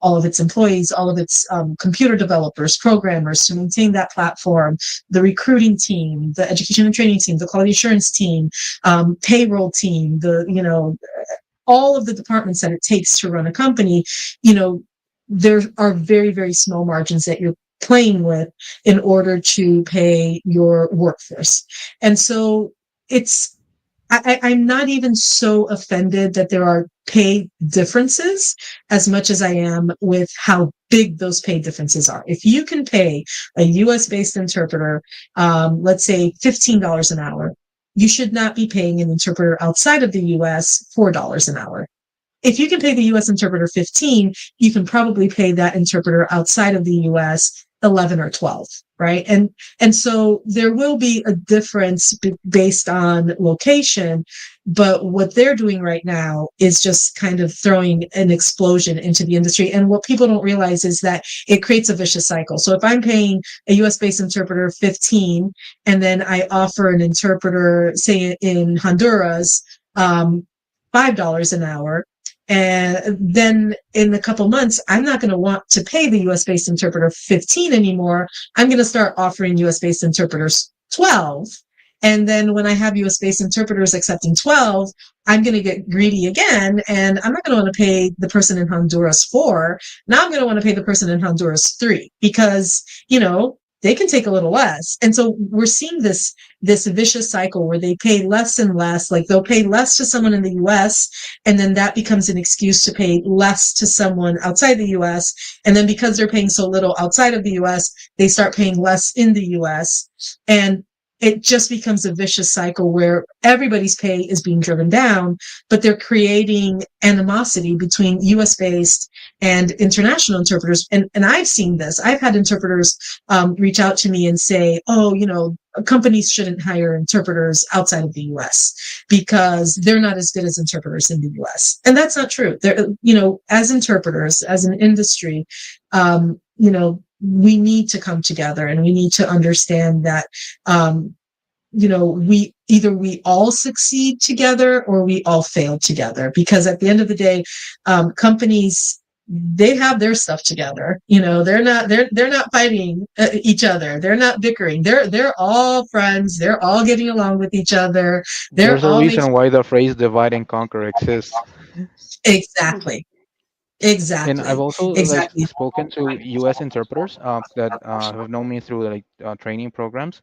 all of its employees, all of its computer developers, programmers to maintain that platform, the recruiting team, the education and training team, the quality assurance team, payroll team, all of the departments that it takes to run a company, there are very, very small margins that you're playing with in order to pay your workforce. And so I'm not even so offended that there are pay differences as much as I am with how big those pay differences are. If you can pay a US based interpreter, let's say $15 an hour, you should not be paying an interpreter outside of the US $4 an hour. If you can pay the US interpreter 15, you can probably pay that interpreter outside of the US 11 or 12, right? And so there will be a difference based on location, but what they're doing right now is just kind of throwing an explosion into the industry. And what people don't realize is that it creates a vicious cycle. So if I'm paying a US based interpreter 15 and then I offer an interpreter, say in Honduras, $5 an hour, and then in a couple months, I'm not going to want to pay the US based interpreter 15 anymore. I'm going to start offering US based interpreters 12. And then when I have US based interpreters accepting 12, I'm going to get greedy again. And I'm not going to want to pay the person in Honduras 4. Now I'm going to want to pay the person in Honduras 3 because, they can take a little less. And so we're seeing this vicious cycle where they pay less and less, like they'll pay less to someone in the US, and then that becomes an excuse to pay less to someone outside the US. And then because they're paying so little outside of the US, they start paying less in the US. And it just becomes a vicious cycle where everybody's pay is being driven down, but they're creating animosity between US based and international interpreters. And I've seen this. I've had interpreters reach out to me and say, oh, companies shouldn't hire interpreters outside of the US because they're not as good as interpreters in the US. And that's not true. They're, as interpreters, as an industry, we need to come together and we need to understand that, we all succeed together or we all fail together, because at the end of the day, companies, they have their stuff together. They're not fighting each other. They're not bickering. They're all friends. They're all getting along with each other. They're There's a all making reason why the phrase divide and conquer exists. exactly, And I've exactly, also like exactly. spoken to US interpreters that have known me through like training programs.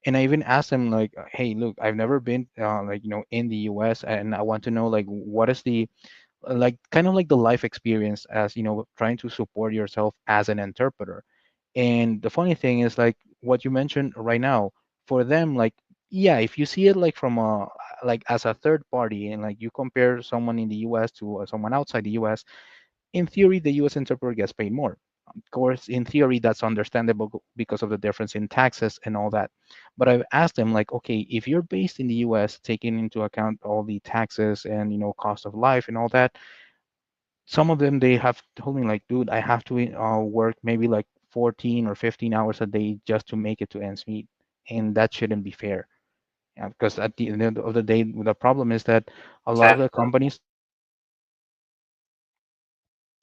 And I even asked them like, hey, look, I've never been in the US, and I want to know like what is the like kind of like the life experience as trying to support yourself as an interpreter. And the funny thing is like what you mentioned right now, for them, like, yeah, if you see it like from a like as a third party, and like you compare someone in the US to someone outside the US, in theory the US interpreter gets paid more. Of course, in theory, that's understandable because of the difference in taxes and all that. But I've asked them like, okay, if you're based in the U.S., taking into account all the taxes and cost of life and all that, some of them they have told me like, dude, I have to work maybe like 14 or 15 hours a day just to make it to ends meet, and that shouldn't be fair. Yeah, because at the end of the day, the problem is that a lot of the companies,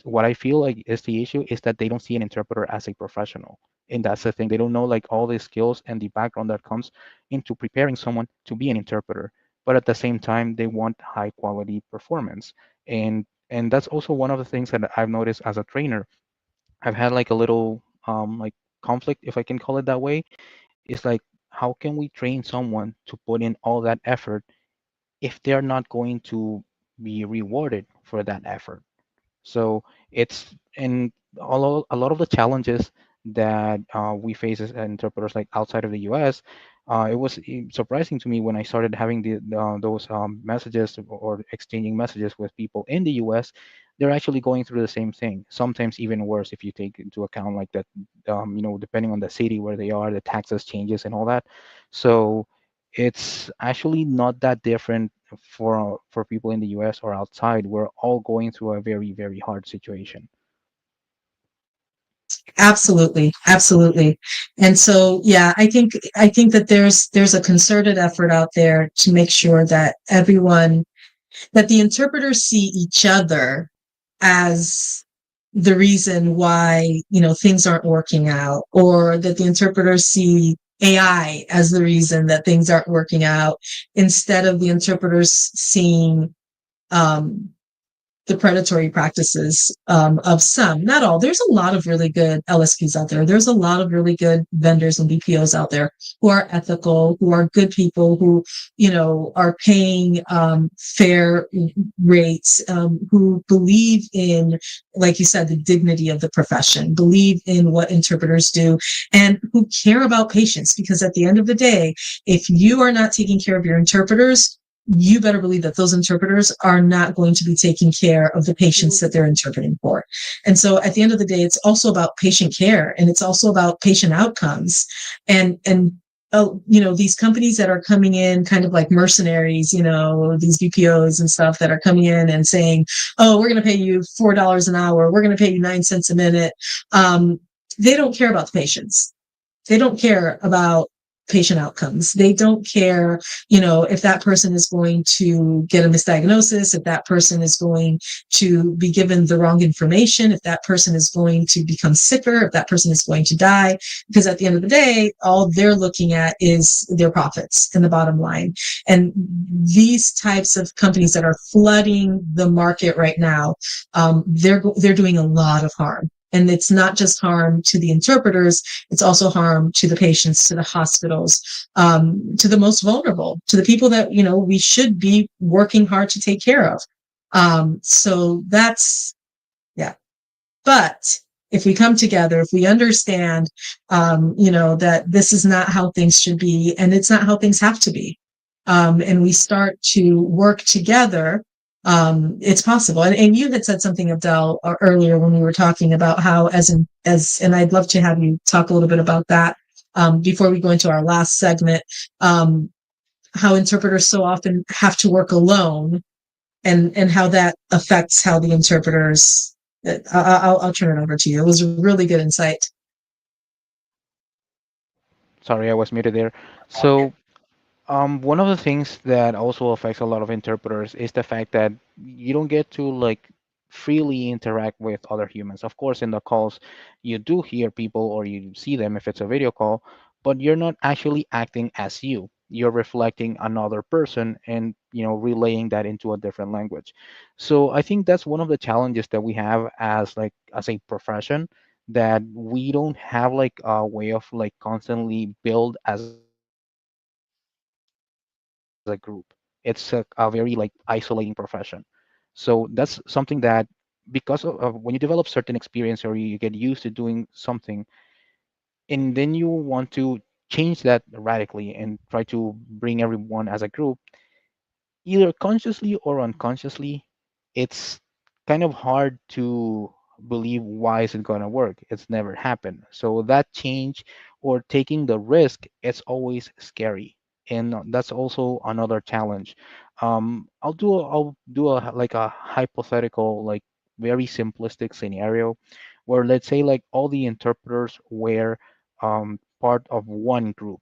what I feel like is the issue, is that they don't see an interpreter as a professional. And that's the thing. They don't know like all the skills and the background that comes into preparing someone to be an interpreter. But at the same time, they want high quality performance. And that's also one of the things that I've noticed as a trainer. I've had like a little like conflict, if I can call it that way. It's like, how can we train someone to put in all that effort if they're not going to be rewarded for that effort? So it's in a lot of the challenges that we face as interpreters, like outside of the U.S. It was surprising to me when I started having those messages or exchanging messages with people in the U.S. They're actually going through the same thing. Sometimes even worse if you take into account like that, depending on the city where they are, the taxes changes and all that. So it's actually not that different for people in the US or outside. We're all going through a very, very hard situation. Absolutely, absolutely. And so, yeah, I think that there's a concerted effort out there to make sure that that the interpreters see each other as the reason why, things aren't working out, or that the interpreters see AI as the reason that things aren't working out, instead of the interpreters seeing um, the predatory practices of some, not all. There's a lot of really good LSPs out there. There's a lot of really good vendors and BPOs out there who are ethical, who are good people, who, are paying fair rates, who believe in, like you said, the dignity of the profession, believe in what interpreters do, and who care about patients. Because at the end of the day, if you are not taking care of your interpreters, you better believe that those interpreters are not going to be taking care of the patients that they're interpreting for. And so at the end of the day, it's also about patient care, and it's also about patient outcomes. And these companies that are coming in kind of like mercenaries, these BPOs and stuff that are coming in and saying, oh, we're going to pay you $4 an hour. We're going to pay you 9 cents a minute. They don't care about the patients. They don't care about patient outcomes. They don't care, if that person is going to get a misdiagnosis, if that person is going to be given the wrong information, if that person is going to become sicker, if that person is going to die. Because at the end of the day, all they're looking at is their profits and the bottom line. And these types of companies that are flooding the market right now, they're doing a lot of harm. And it's not just harm to the interpreters, it's also harm to the patients, to the hospitals, to the most vulnerable, to the people that, we should be working hard to take care of. So that's, yeah. But if we come together, if we understand, that this is not how things should be, and it's not how things have to be, and we start to work together, it's possible. And you had said something, Abdel, earlier when we were talking about how, and I'd love to have you talk a little bit about that before we go into our last segment, how interpreters so often have to work alone, and how that affects how the interpreters. I'll turn it over to you. It was a really good insight. Sorry, I was muted there. So one of the things that also affects a lot of interpreters is the fact that you don't get to like freely interact with other humans. Of course, in the calls, you do hear people or you see them if it's a video call, but you're not actually acting as you. You're reflecting another person and relaying that into a different language. So I think that's one of the challenges that we have as a profession, that we don't have like a way of like constantly build as a group. It's a very like isolating profession. So that's something that, because of when you develop certain experience or you get used to doing something, and then you want to change that radically and try to bring everyone as a group, either consciously or unconsciously, it's kind of hard to believe why is it going to work. It's never happened. So that change or taking the risk, it's always scary, and that's also another challenge. I'll do a like a hypothetical, like very simplistic scenario, where let's say like all the interpreters were part of one group,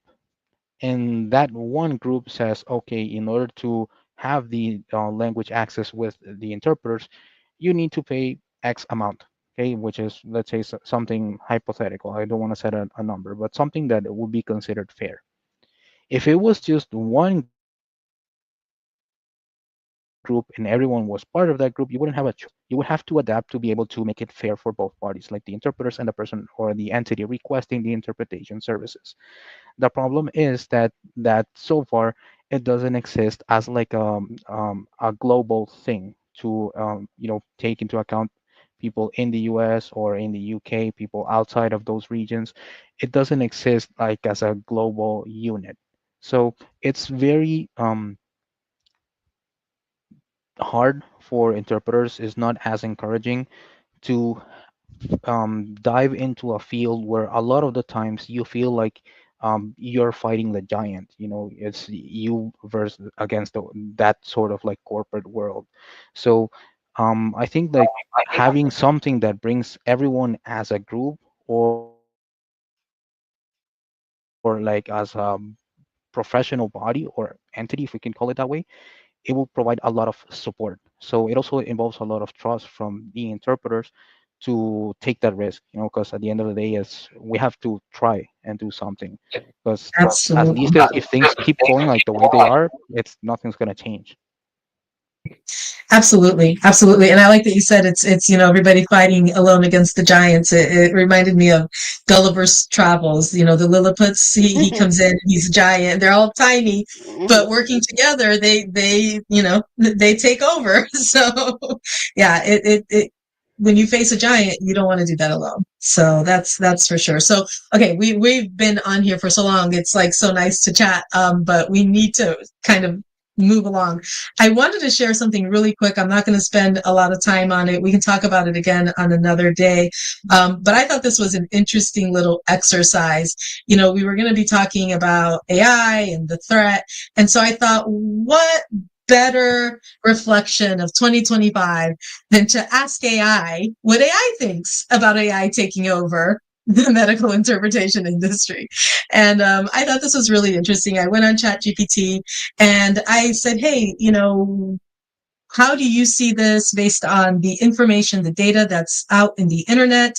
and that one group says, okay, in order to have the language access with the interpreters, you need to pay X amount, okay, which is, let's say, something hypothetical. I don't want to set a number, but something that would be considered fair. If it was just one group and everyone was part of that group, you wouldn't have a choice. You would have to adapt to be able to make it fair for both parties, like the interpreters and the person or the entity requesting the interpretation services. The problem is that so far it doesn't exist as like a global thing to take into account people in the US or in the UK, people outside of those regions. It doesn't exist like as a global unit. So it's very hard for interpreters, is not as encouraging to dive into a field where a lot of the times you feel like you're fighting the giant. It's you versus against that sort of like corporate world. So I think like having something that brings everyone as a group, or like as a professional body or entity, if we can call it that way, it will provide a lot of support. So it also involves a lot of trust from the interpreters to take that risk, because at the end of the day, is we have to try and do something, because at Absolutely. least if things keep going like the way they are, it's nothing's going to change. Absolutely, absolutely, and I like that you said it's everybody fighting alone against the giants. It reminded me of Gulliver's Travels. The Lilliputians. He comes in, he's a giant. They're all tiny, but working together, they take over. So, yeah, it when you face a giant, you don't want to do that alone. So that's for sure. So okay, we've been on here for so long. It's like so nice to chat, but we need to kind of move along. I wanted to share something really quick. I'm not going to spend a lot of time on it. We can talk about it again on another day. But I thought this was an interesting little exercise. We were going to be talking about AI and the threat. And so I thought, what better reflection of 2025 than to ask AI what AI thinks about AI taking over the medical interpretation industry. And I thought this was really interesting. I went on ChatGPT and I said, hey, how do you see this based on the information, the data that's out in the internet,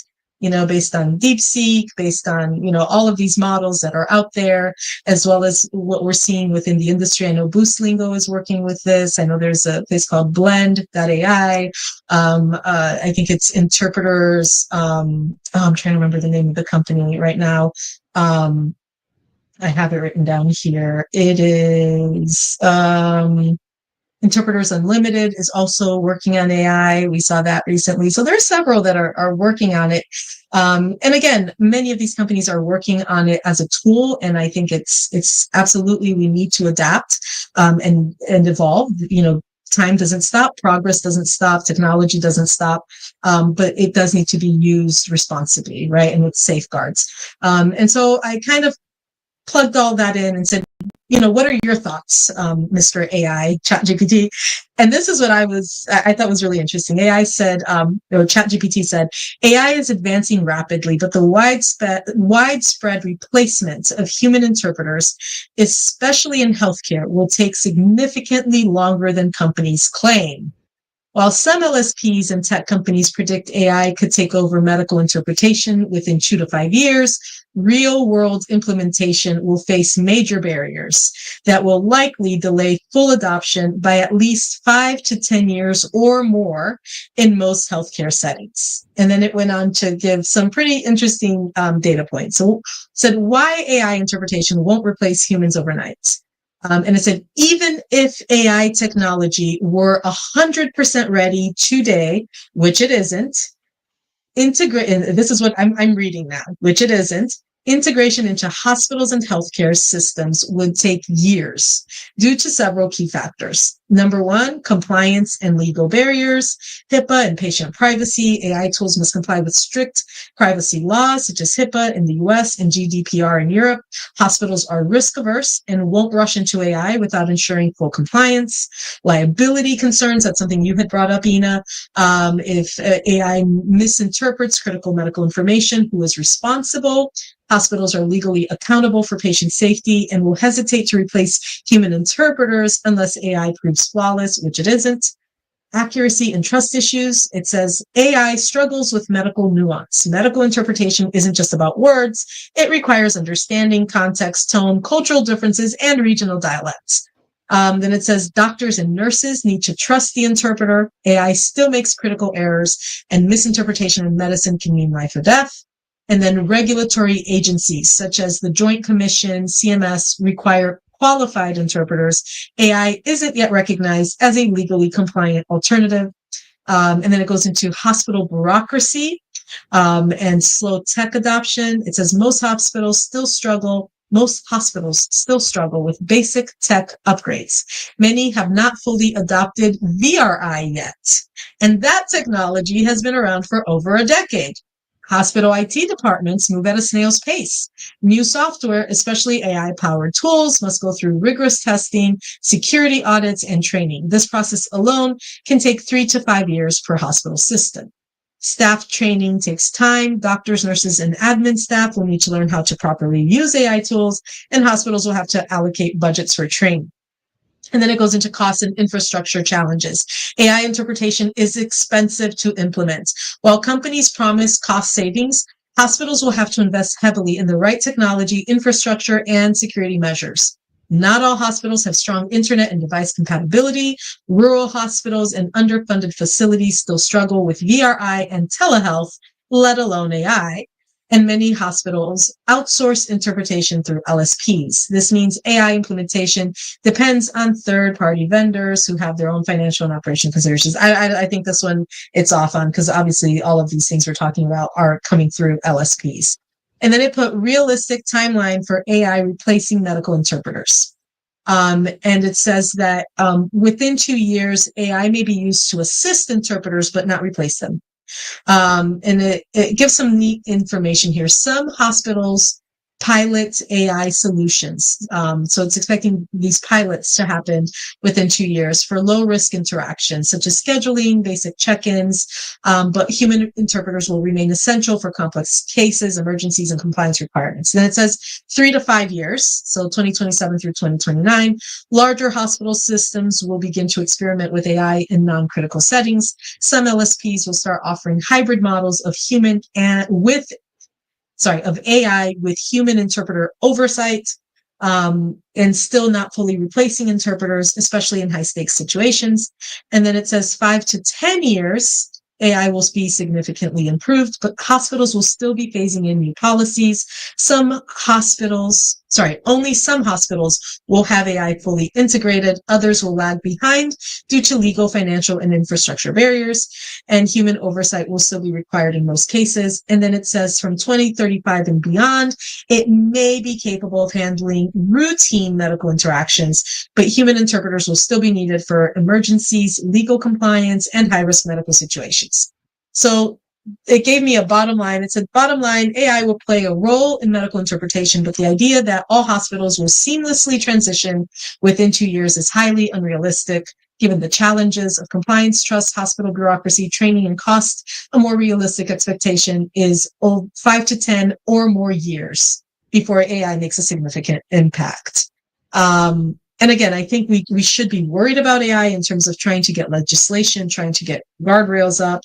based on DeepSeek, based on, all of these models that are out there, as well as what we're seeing within the industry. I know BoostLingo is working with this. I know there's a place called Blend.ai. I think it's interpreters. I'm trying to remember the name of the company right now. I have it written down here. It is Interpreters Unlimited is also working on AI. We saw that recently. So there are several that are working on it. And again, many of these companies are working on it as a tool. And I think it's absolutely, we need to adapt and evolve. Time doesn't stop, progress doesn't stop, technology doesn't stop, but it does need to be used responsibly, right? And with safeguards. And so I kind of plugged all that in and said, what are your thoughts, Mr. AI, ChatGPT? And this is what I thought was really interesting. AI said, or ChatGPT said, AI is advancing rapidly, but the widespread replacement of human interpreters, especially in healthcare, will take significantly longer than companies claim. While some LSPs and tech companies predict AI could take over medical interpretation within 2 to 5 years, real-world implementation will face major barriers that will likely delay full adoption by at least 5 to 10 years or more in most healthcare settings. And then it went on to give some pretty interesting data points. So it said why AI interpretation won't replace humans overnight. And it said, even if AI technology were 100% ready today, which it isn't, this is what I'm reading now, which it isn't, integration into hospitals and healthcare systems would take years due to several key factors. Number one, compliance and legal barriers, HIPAA and patient privacy. AI tools must comply with strict privacy laws, such as HIPAA in the US and GDPR in Europe. Hospitals are risk averse and won't rush into AI without ensuring full compliance. Liability concerns, that's something you had brought up, Ina. If AI misinterprets critical medical information, who is responsible? Hospitals are legally accountable for patient safety and will hesitate to replace human interpreters unless AI proves flawless, which it isn't. Accuracy and trust issues. It says AI struggles with medical nuance. Medical interpretation isn't just about words. It requires understanding, context, tone, cultural differences, and regional dialects. Then it says doctors and nurses need to trust the interpreter. AI still makes critical errors, and misinterpretation in medicine can mean life or death. And then regulatory agencies such as the Joint Commission, CMS, require qualified interpreters. AI isn't yet recognized as a legally compliant alternative. And then it goes into hospital bureaucracy and slow tech adoption. It says most hospitals still struggle with basic tech upgrades. Many have not fully adopted VRI yet. And that technology has been around for over a decade. Hospital IT departments move at a snail's pace. New software, especially AI-powered tools, must go through rigorous testing, security audits, and training. This process alone can take 3 to 5 years per hospital system. Staff training takes time. Doctors, nurses, and admin staff will need to learn how to properly use AI tools, and hospitals will have to allocate budgets for training. And then it goes into cost and infrastructure challenges. AI interpretation is expensive to implement. While companies promise cost savings, hospitals will have to invest heavily in the right technology, infrastructure, and security measures. Not all hospitals have strong internet and device compatibility. Rural hospitals and underfunded facilities still struggle with VRI and telehealth, let alone AI. And many hospitals outsource interpretation through LSPs. This means AI implementation depends on third-party vendors who have their own financial and operational considerations. I think this one it's off on because obviously all of these things we're talking about are coming through LSPs. And then it put realistic timeline for AI replacing medical interpreters. And it says that within 2 years, AI may be used to assist interpreters but not replace them. And it gives some neat information here. Some hospitals pilot AI solutions. So it's expecting these pilots to happen within 2 years for low-risk interactions, such as scheduling, basic check-ins, but human interpreters will remain essential for complex cases, emergencies, and compliance requirements. Then it says 3 to 5 years, so 2027 through 2029, larger hospital systems will begin to experiment with AI in non-critical settings. Some LSPs will start offering hybrid models of AI with human interpreter oversight, and still not fully replacing interpreters, especially in high stakes situations. And then it says 5 to 10 years, AI will be significantly improved, but hospitals will still be phasing in new policies. Only some hospitals will have AI fully integrated. Others will lag behind due to legal, financial, and infrastructure barriers. And human oversight will still be required in most cases. And then it says from 2035 and beyond, it may be capable of handling routine medical interactions, but human interpreters will still be needed for emergencies, legal compliance, and high-risk medical situations. So it gave me a bottom line. It said, bottom line, AI will play a role in medical interpretation, but the idea that all hospitals will seamlessly transition within 2 years is highly unrealistic. Given the challenges of compliance, trust, hospital bureaucracy, training, and cost, a more realistic expectation is 5 to 10 or more years before AI makes a significant impact. And again, I think we should be worried about AI in terms of trying to get legislation, trying to get guardrails up.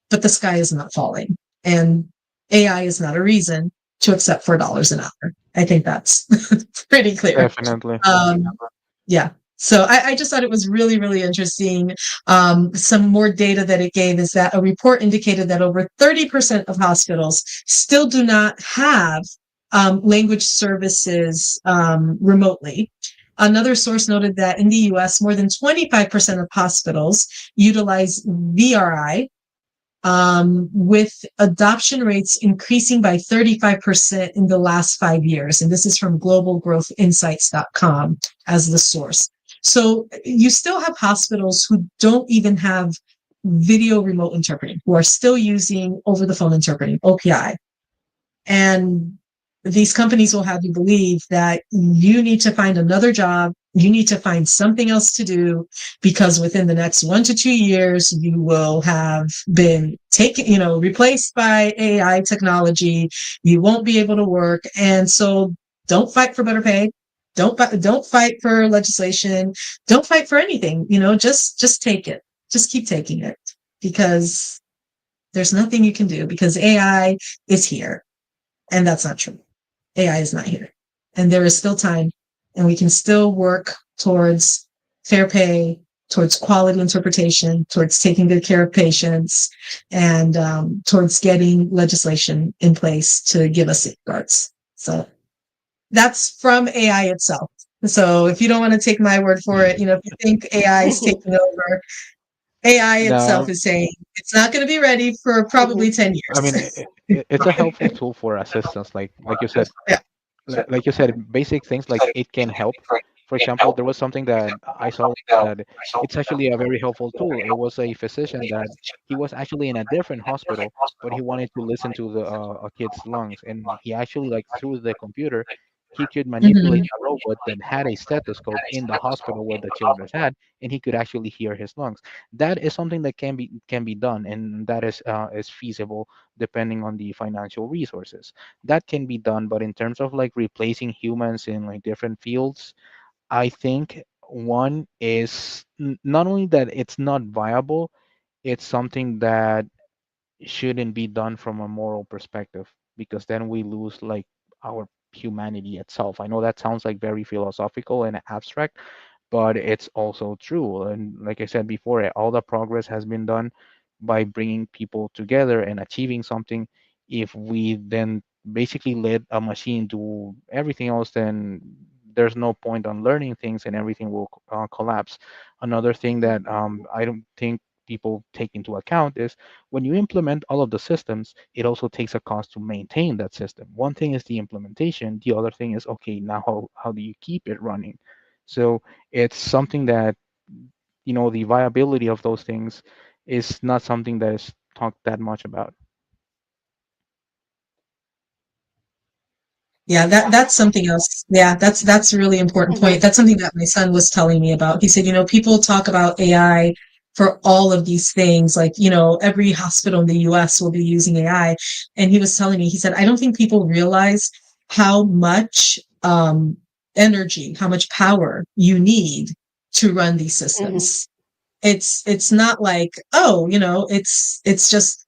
But the sky is not falling, and AI is not a reason to accept $4 an hour. I think that's pretty clear. Definitely. Yeah. So I just thought it was really, really interesting. Some more data that it gave is that a report indicated that over 30% of hospitals still do not have language services remotely. Another source noted that in the US, more than 25% of hospitals utilize VRI, with adoption rates increasing by 35% in the last 5 years. And this is from globalgrowthinsights.com as the source. So you still have hospitals who don't even have video remote interpreting, who are still using over the phone interpreting, OPI. And these companies will have you believe that you need to find another job. You need to find something else to do because within the next 1 to 2 years, you will have been taken, replaced by AI technology. You won't be able to work. And so don't fight for better pay. Don't fight for legislation. Don't fight for anything. Just take it. Just keep taking it because there's nothing you can do because AI is here. And that's not true. AI is not here. And there is still time, and we can still work towards fair pay, towards quality interpretation, towards taking good care of patients, and towards getting legislation in place to give us safeguards. So that's from AI itself. So if you don't want to take my word for it, if you think AI is taking over, AI itself No, is saying it's not going to be ready for Mhm. probably 10 I mean, years. it's a helpful tool for assistance, like you said. Yeah. Like you said, basic things like it can help. For example, there was something that I saw that it's actually a very helpful tool. It was a physician that he was actually in a different hospital, but he wanted to listen to the a kid's lungs, and he actually like through the computer, he could manipulate Mhm. a robot that had a stethoscope in the hospital where the children had, and he could actually hear his lungs. That is something that can be done, and that is feasible depending on the financial resources. That can be done, but in terms of like replacing humans in like different fields, I think one is not only that it's not viable, it's something that shouldn't be done from a moral perspective, because then we lose like our humanity itself. I know that sounds like very philosophical and abstract, but it's also true. And like I said before, all the progress has been done by bringing people together and achieving something. If we then basically let a machine do everything else, then there's no point on learning things and everything will collapse. Another thing that I don't think people take into account is when you implement all of the systems, it also takes a cost to maintain that system. One thing is the implementation, the other thing is, okay, now how do you keep it running? So it's something that, the viability of those things is not something that is talked that much about. Yeah, that's something else. Yeah, that's a really important point. Mhm. That's something that my son was telling me about. He said, people talk about AI for all of these things, like, every hospital in the US will be using AI. And he was telling me, he said, I don't think people realize how much energy, how much power you need to run these Mhm. systems. It's not like, oh, it's just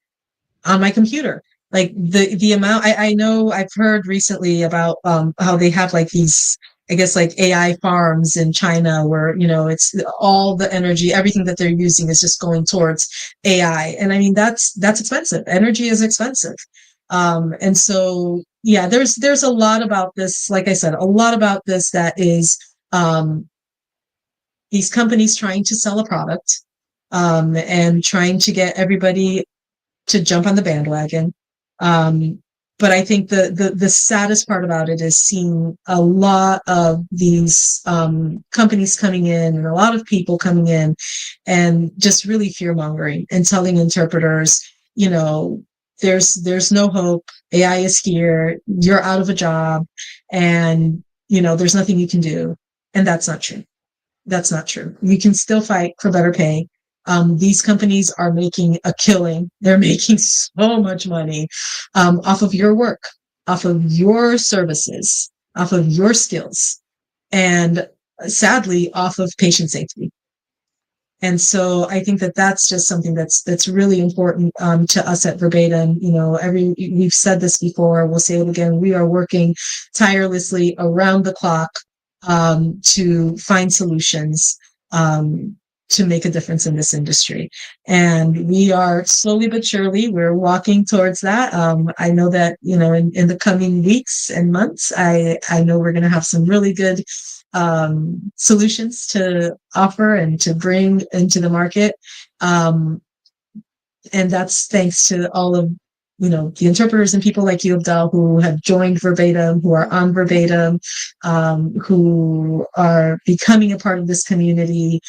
on my computer. Like the amount I know I've heard recently about how they have like these, I guess, like AI farms in China where, it's all the energy, everything that they're using is just going towards AI. And I mean that's expensive. Energy is expensive. And so yeah, there's a lot about this, like I said, a lot about this that is um these companies trying to sell a product and trying to get everybody to jump on the bandwagon. Um, but I think the saddest part about it is seeing a lot of these companies coming in and a lot of people coming in and just really fear mongering and telling interpreters, you know, there's no hope. AI is here. You're out of a job, and there's nothing you can do. And that's not true. That's not true. You can still fight for better pay. These companies are making a killing. They're making so much money off of your work, off of your services, off of your skills, and sadly, off of patient safety. And so I think that that's just something that's really important to us at Verbatim. We've said this before. We'll say it again. We are working tirelessly around the clock to find solutions to make a difference in this industry. And we are slowly but surely we're walking towards that. I know that in the coming weeks and months, I know we're going to have some really good solutions to offer and to bring into the market. Um, and that's thanks to all of the interpreters and people like you, Abdal, who have joined verbatim, who are on verbatim, who are becoming a part of this community.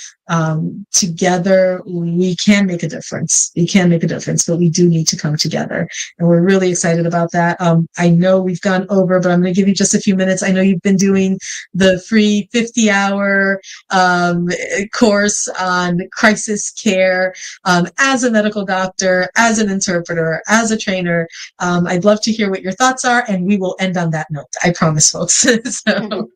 Together, we can make a difference. We can make a difference, but we do need to come together. And we're really excited about that. I know we've gone over, but I'm going to give you just a few minutes. I know you've been doing the free 50-hour course on crisis care as a medical doctor, as an interpreter, as a trainer. I'd love to hear what your thoughts are, and we will end on that note. I promise, folks. So.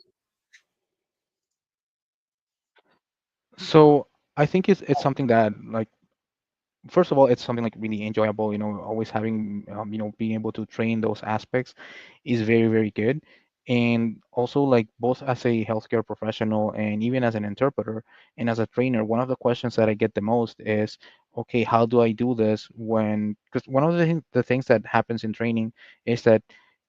So I think it's something that, like, first of all, it's something like really enjoyable. Always having being able to train those aspects is very, very good. And also, like, both as a healthcare professional and even as an interpreter and as a trainer, one of the questions that I get the most is, okay, how do I do this? When, because one of the things that happens in training is that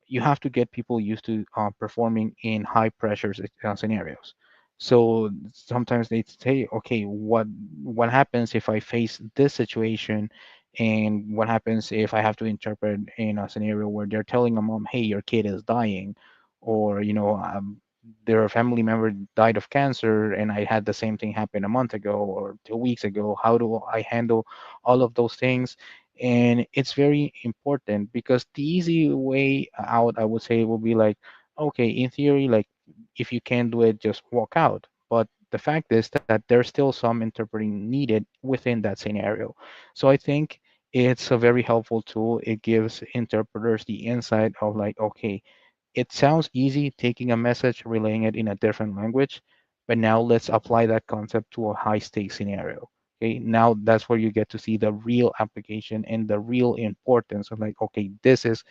you have to get people used to performing in high pressure scenarios. So sometimes they say, okay, what happens if I face this situation, and what happens if I have to interpret in a scenario where they're telling a mom, hey, your kid is dying, or their family member died of cancer, and I had the same thing happen a month ago or 2 weeks ago. How do I handle all of those things? And it's very important, because the easy way out, I would say, will be like, okay, in theory, like, if you can't do it, just walk out. But the fact is that there's still some interpreting needed within that scenario. So I think it's a very helpful tool. It gives interpreters the insight of, like, okay, it sounds easy taking a message, relaying it in a different language, but now let's apply that concept to a high stakes scenario. Okay, now that's where you get to see the real application and the real importance of, like, okay, this is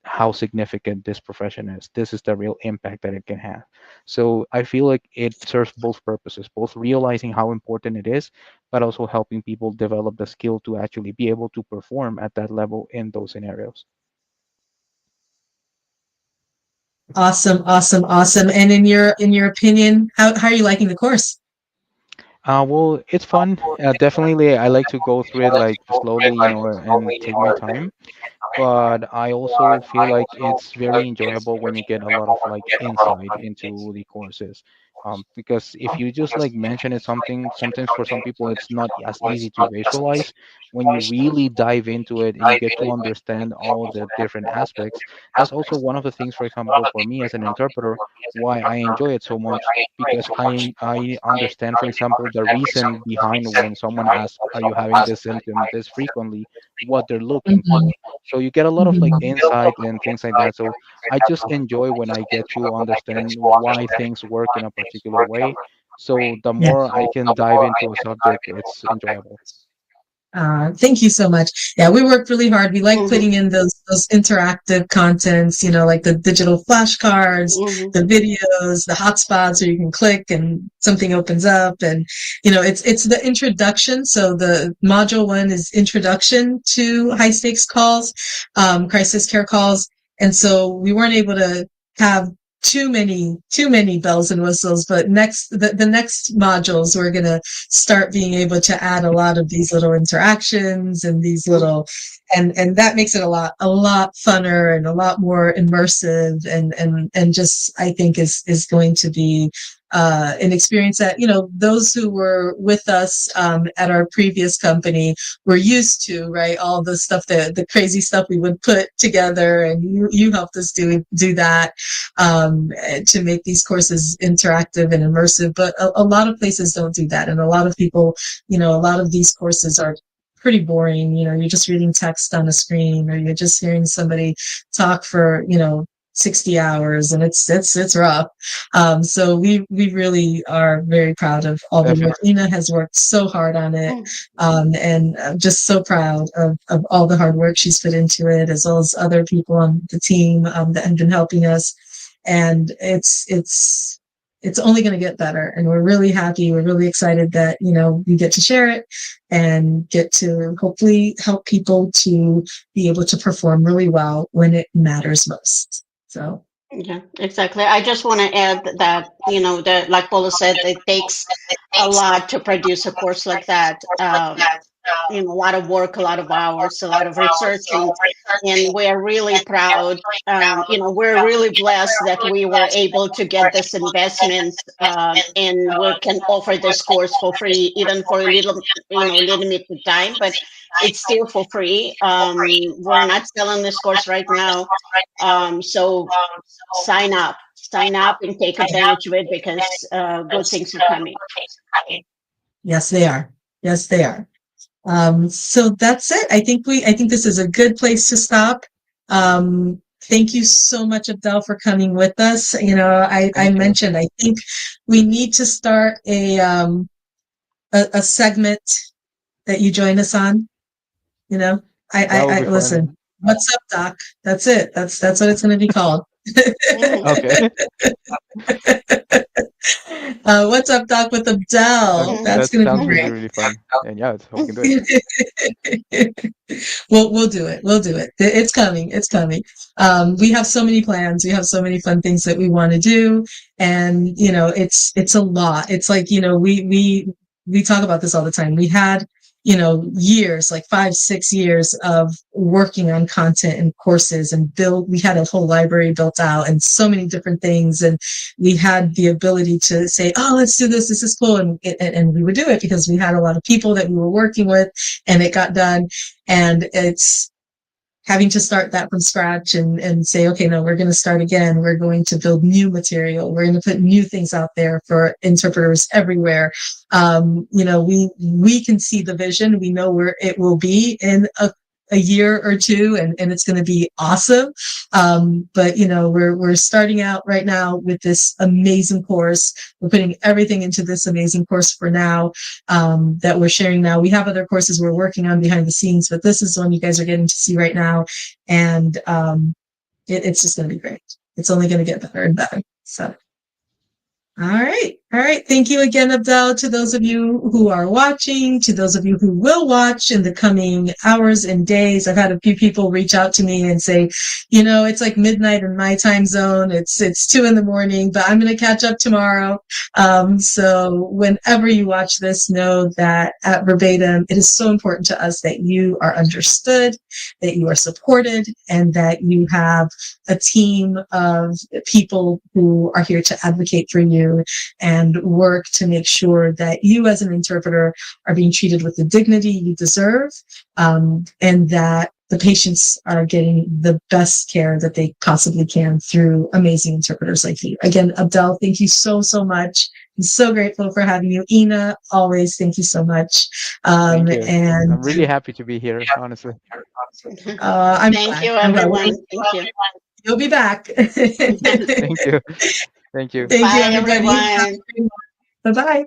how significant this profession is. This is the real impact that it can have. So I feel like it serves both purposes, both realizing how important it is, but also helping people develop the skill to actually be able to perform at that level in those scenarios. Awesome, awesome, awesome. And in your opinion, how are you liking the course? Well, it's fun. Definitely, I like to go through it like slowly, and take my time. But I also feel like it's very enjoyable when you get a lot of like insight into the courses. Because if you just like mention it something, sometimes for some people it's not as easy to visualize. When you really dive into it and you get to understand all the different aspects, that's also one of the things, for example, for me as an interpreter, why I enjoy it so much, because I understand, for example, the reason behind when someone asks, "Are you having this symptom this frequently?" What they're looking Mhm, for. So you get a lot of like mhm. insight and things like that. So I just enjoy when I get to understand why things work in a particular way. So the Yeah. more I can dive into a subject, it's enjoyable. Thank you so much. Yeah, we worked really hard. We like Mhm, putting in those interactive contents, like the digital flashcards, mhm, the videos, the hotspots where you can click and something opens up. And it's the introduction. So the module 1 is introduction to high stakes calls, crisis care calls. And so we weren't able to have too many bells and whistles, but the next modules we're gonna start being able to add a lot of these little interactions and these mhm. little and that makes it a lot funner and a lot more immersive and just I think is going to be an experience that those who were with us at our previous company were used to, right? All the stuff, the crazy stuff we would put together, and you helped us do that to make these courses interactive and immersive. But a lot of places don't do that. And a lot of people, a lot of these courses are pretty boring. You're just reading text on a screen, or you're just hearing somebody talk for, 60 hours, and it's rough. So we really are very proud of all the work. Definitely. Ina has worked so hard on it. Mm. And I'm just so proud of all the hard work she's put into it, as well as other people on the team that have been helping us. And it's only going to get better. And we're really happy. We're really excited that we get to share it and get to hopefully help people to be able to perform really well when it matters most. So. Yeah, exactly. I just want to add that, that like Paula said, it takes a lot to produce a course like that. a lot of work, a lot of hours, a lot of research, and we're really proud. We're really blessed that we were able to get this investment, and we can offer this course for free, even for a little, limited time, but it's still for free. We're not selling this course right now, so sign up and take advantage of it because good things are coming. Yes, they are. Yes, they are. So that's it. I think this is a good place to stop. Thank you so much, Abdel, for coming with us. I Thank you. mentioned, I think we need to start a segment that you join us on. You know, That will I be fun. listen. What's up, Doc? That's it. That's what it's going to be called. Mhm. Okay. What's up, Doc, with Okay. Abdel? That's That going to be sounds Mhm. really, really fun. And yeah, we can do it. great. We'll do it. We'll do it. It's coming. It's coming. We have so many plans. We have so many fun things that we want to do, and it's a lot. It's like we talk about this all the time. We had years, like 5, 6 years of working on content and courses and build. We had a whole library built out and so many different things, and we had the ability to say, "Oh, let's do this. This is cool," and we would do it because we had a lot of people that we were working with, and it got done. And it's having to start that from scratch and say, okay, no, we're going to start again. We're going to build new material. We're going to put new things out there for interpreters everywhere. We can see the vision. We know where it will be in a year or two, and it's going to be awesome. But we're starting out right now with this amazing course. We're putting everything into this amazing course for now, that we're sharing now. We have other courses we're working on behind the scenes, but this is one you guys are getting to see right now, and it's just going to be great. It's only going to get better and better. So. All right. All right. Thank you again, Abdel, to those of you who are watching, to those of you who will watch in the coming hours and days. I've had a few people reach out to me and say, it's like midnight in my time zone. It's 2 a.m, but I'm going to catch up tomorrow. So whenever you watch this, know that at Verbatim, it is so important to us that you are understood, that you are supported, and that you have a team of people who are here to advocate for you and work to make sure that you as an interpreter are being treated with the dignity you deserve, and that the patients are getting the best care that they possibly can through amazing interpreters like you. Again, Abdel, thank you so, so much. I'm so grateful for having you. Ina, always, thank you so much. Thank you. And I'm really happy to be here, honestly. I'm Thank glad. you, I'm glad. everyone. Thank you. You'll be back. Thank you. Thank you. Thank you, Bye, everybody. everyone. Bye bye.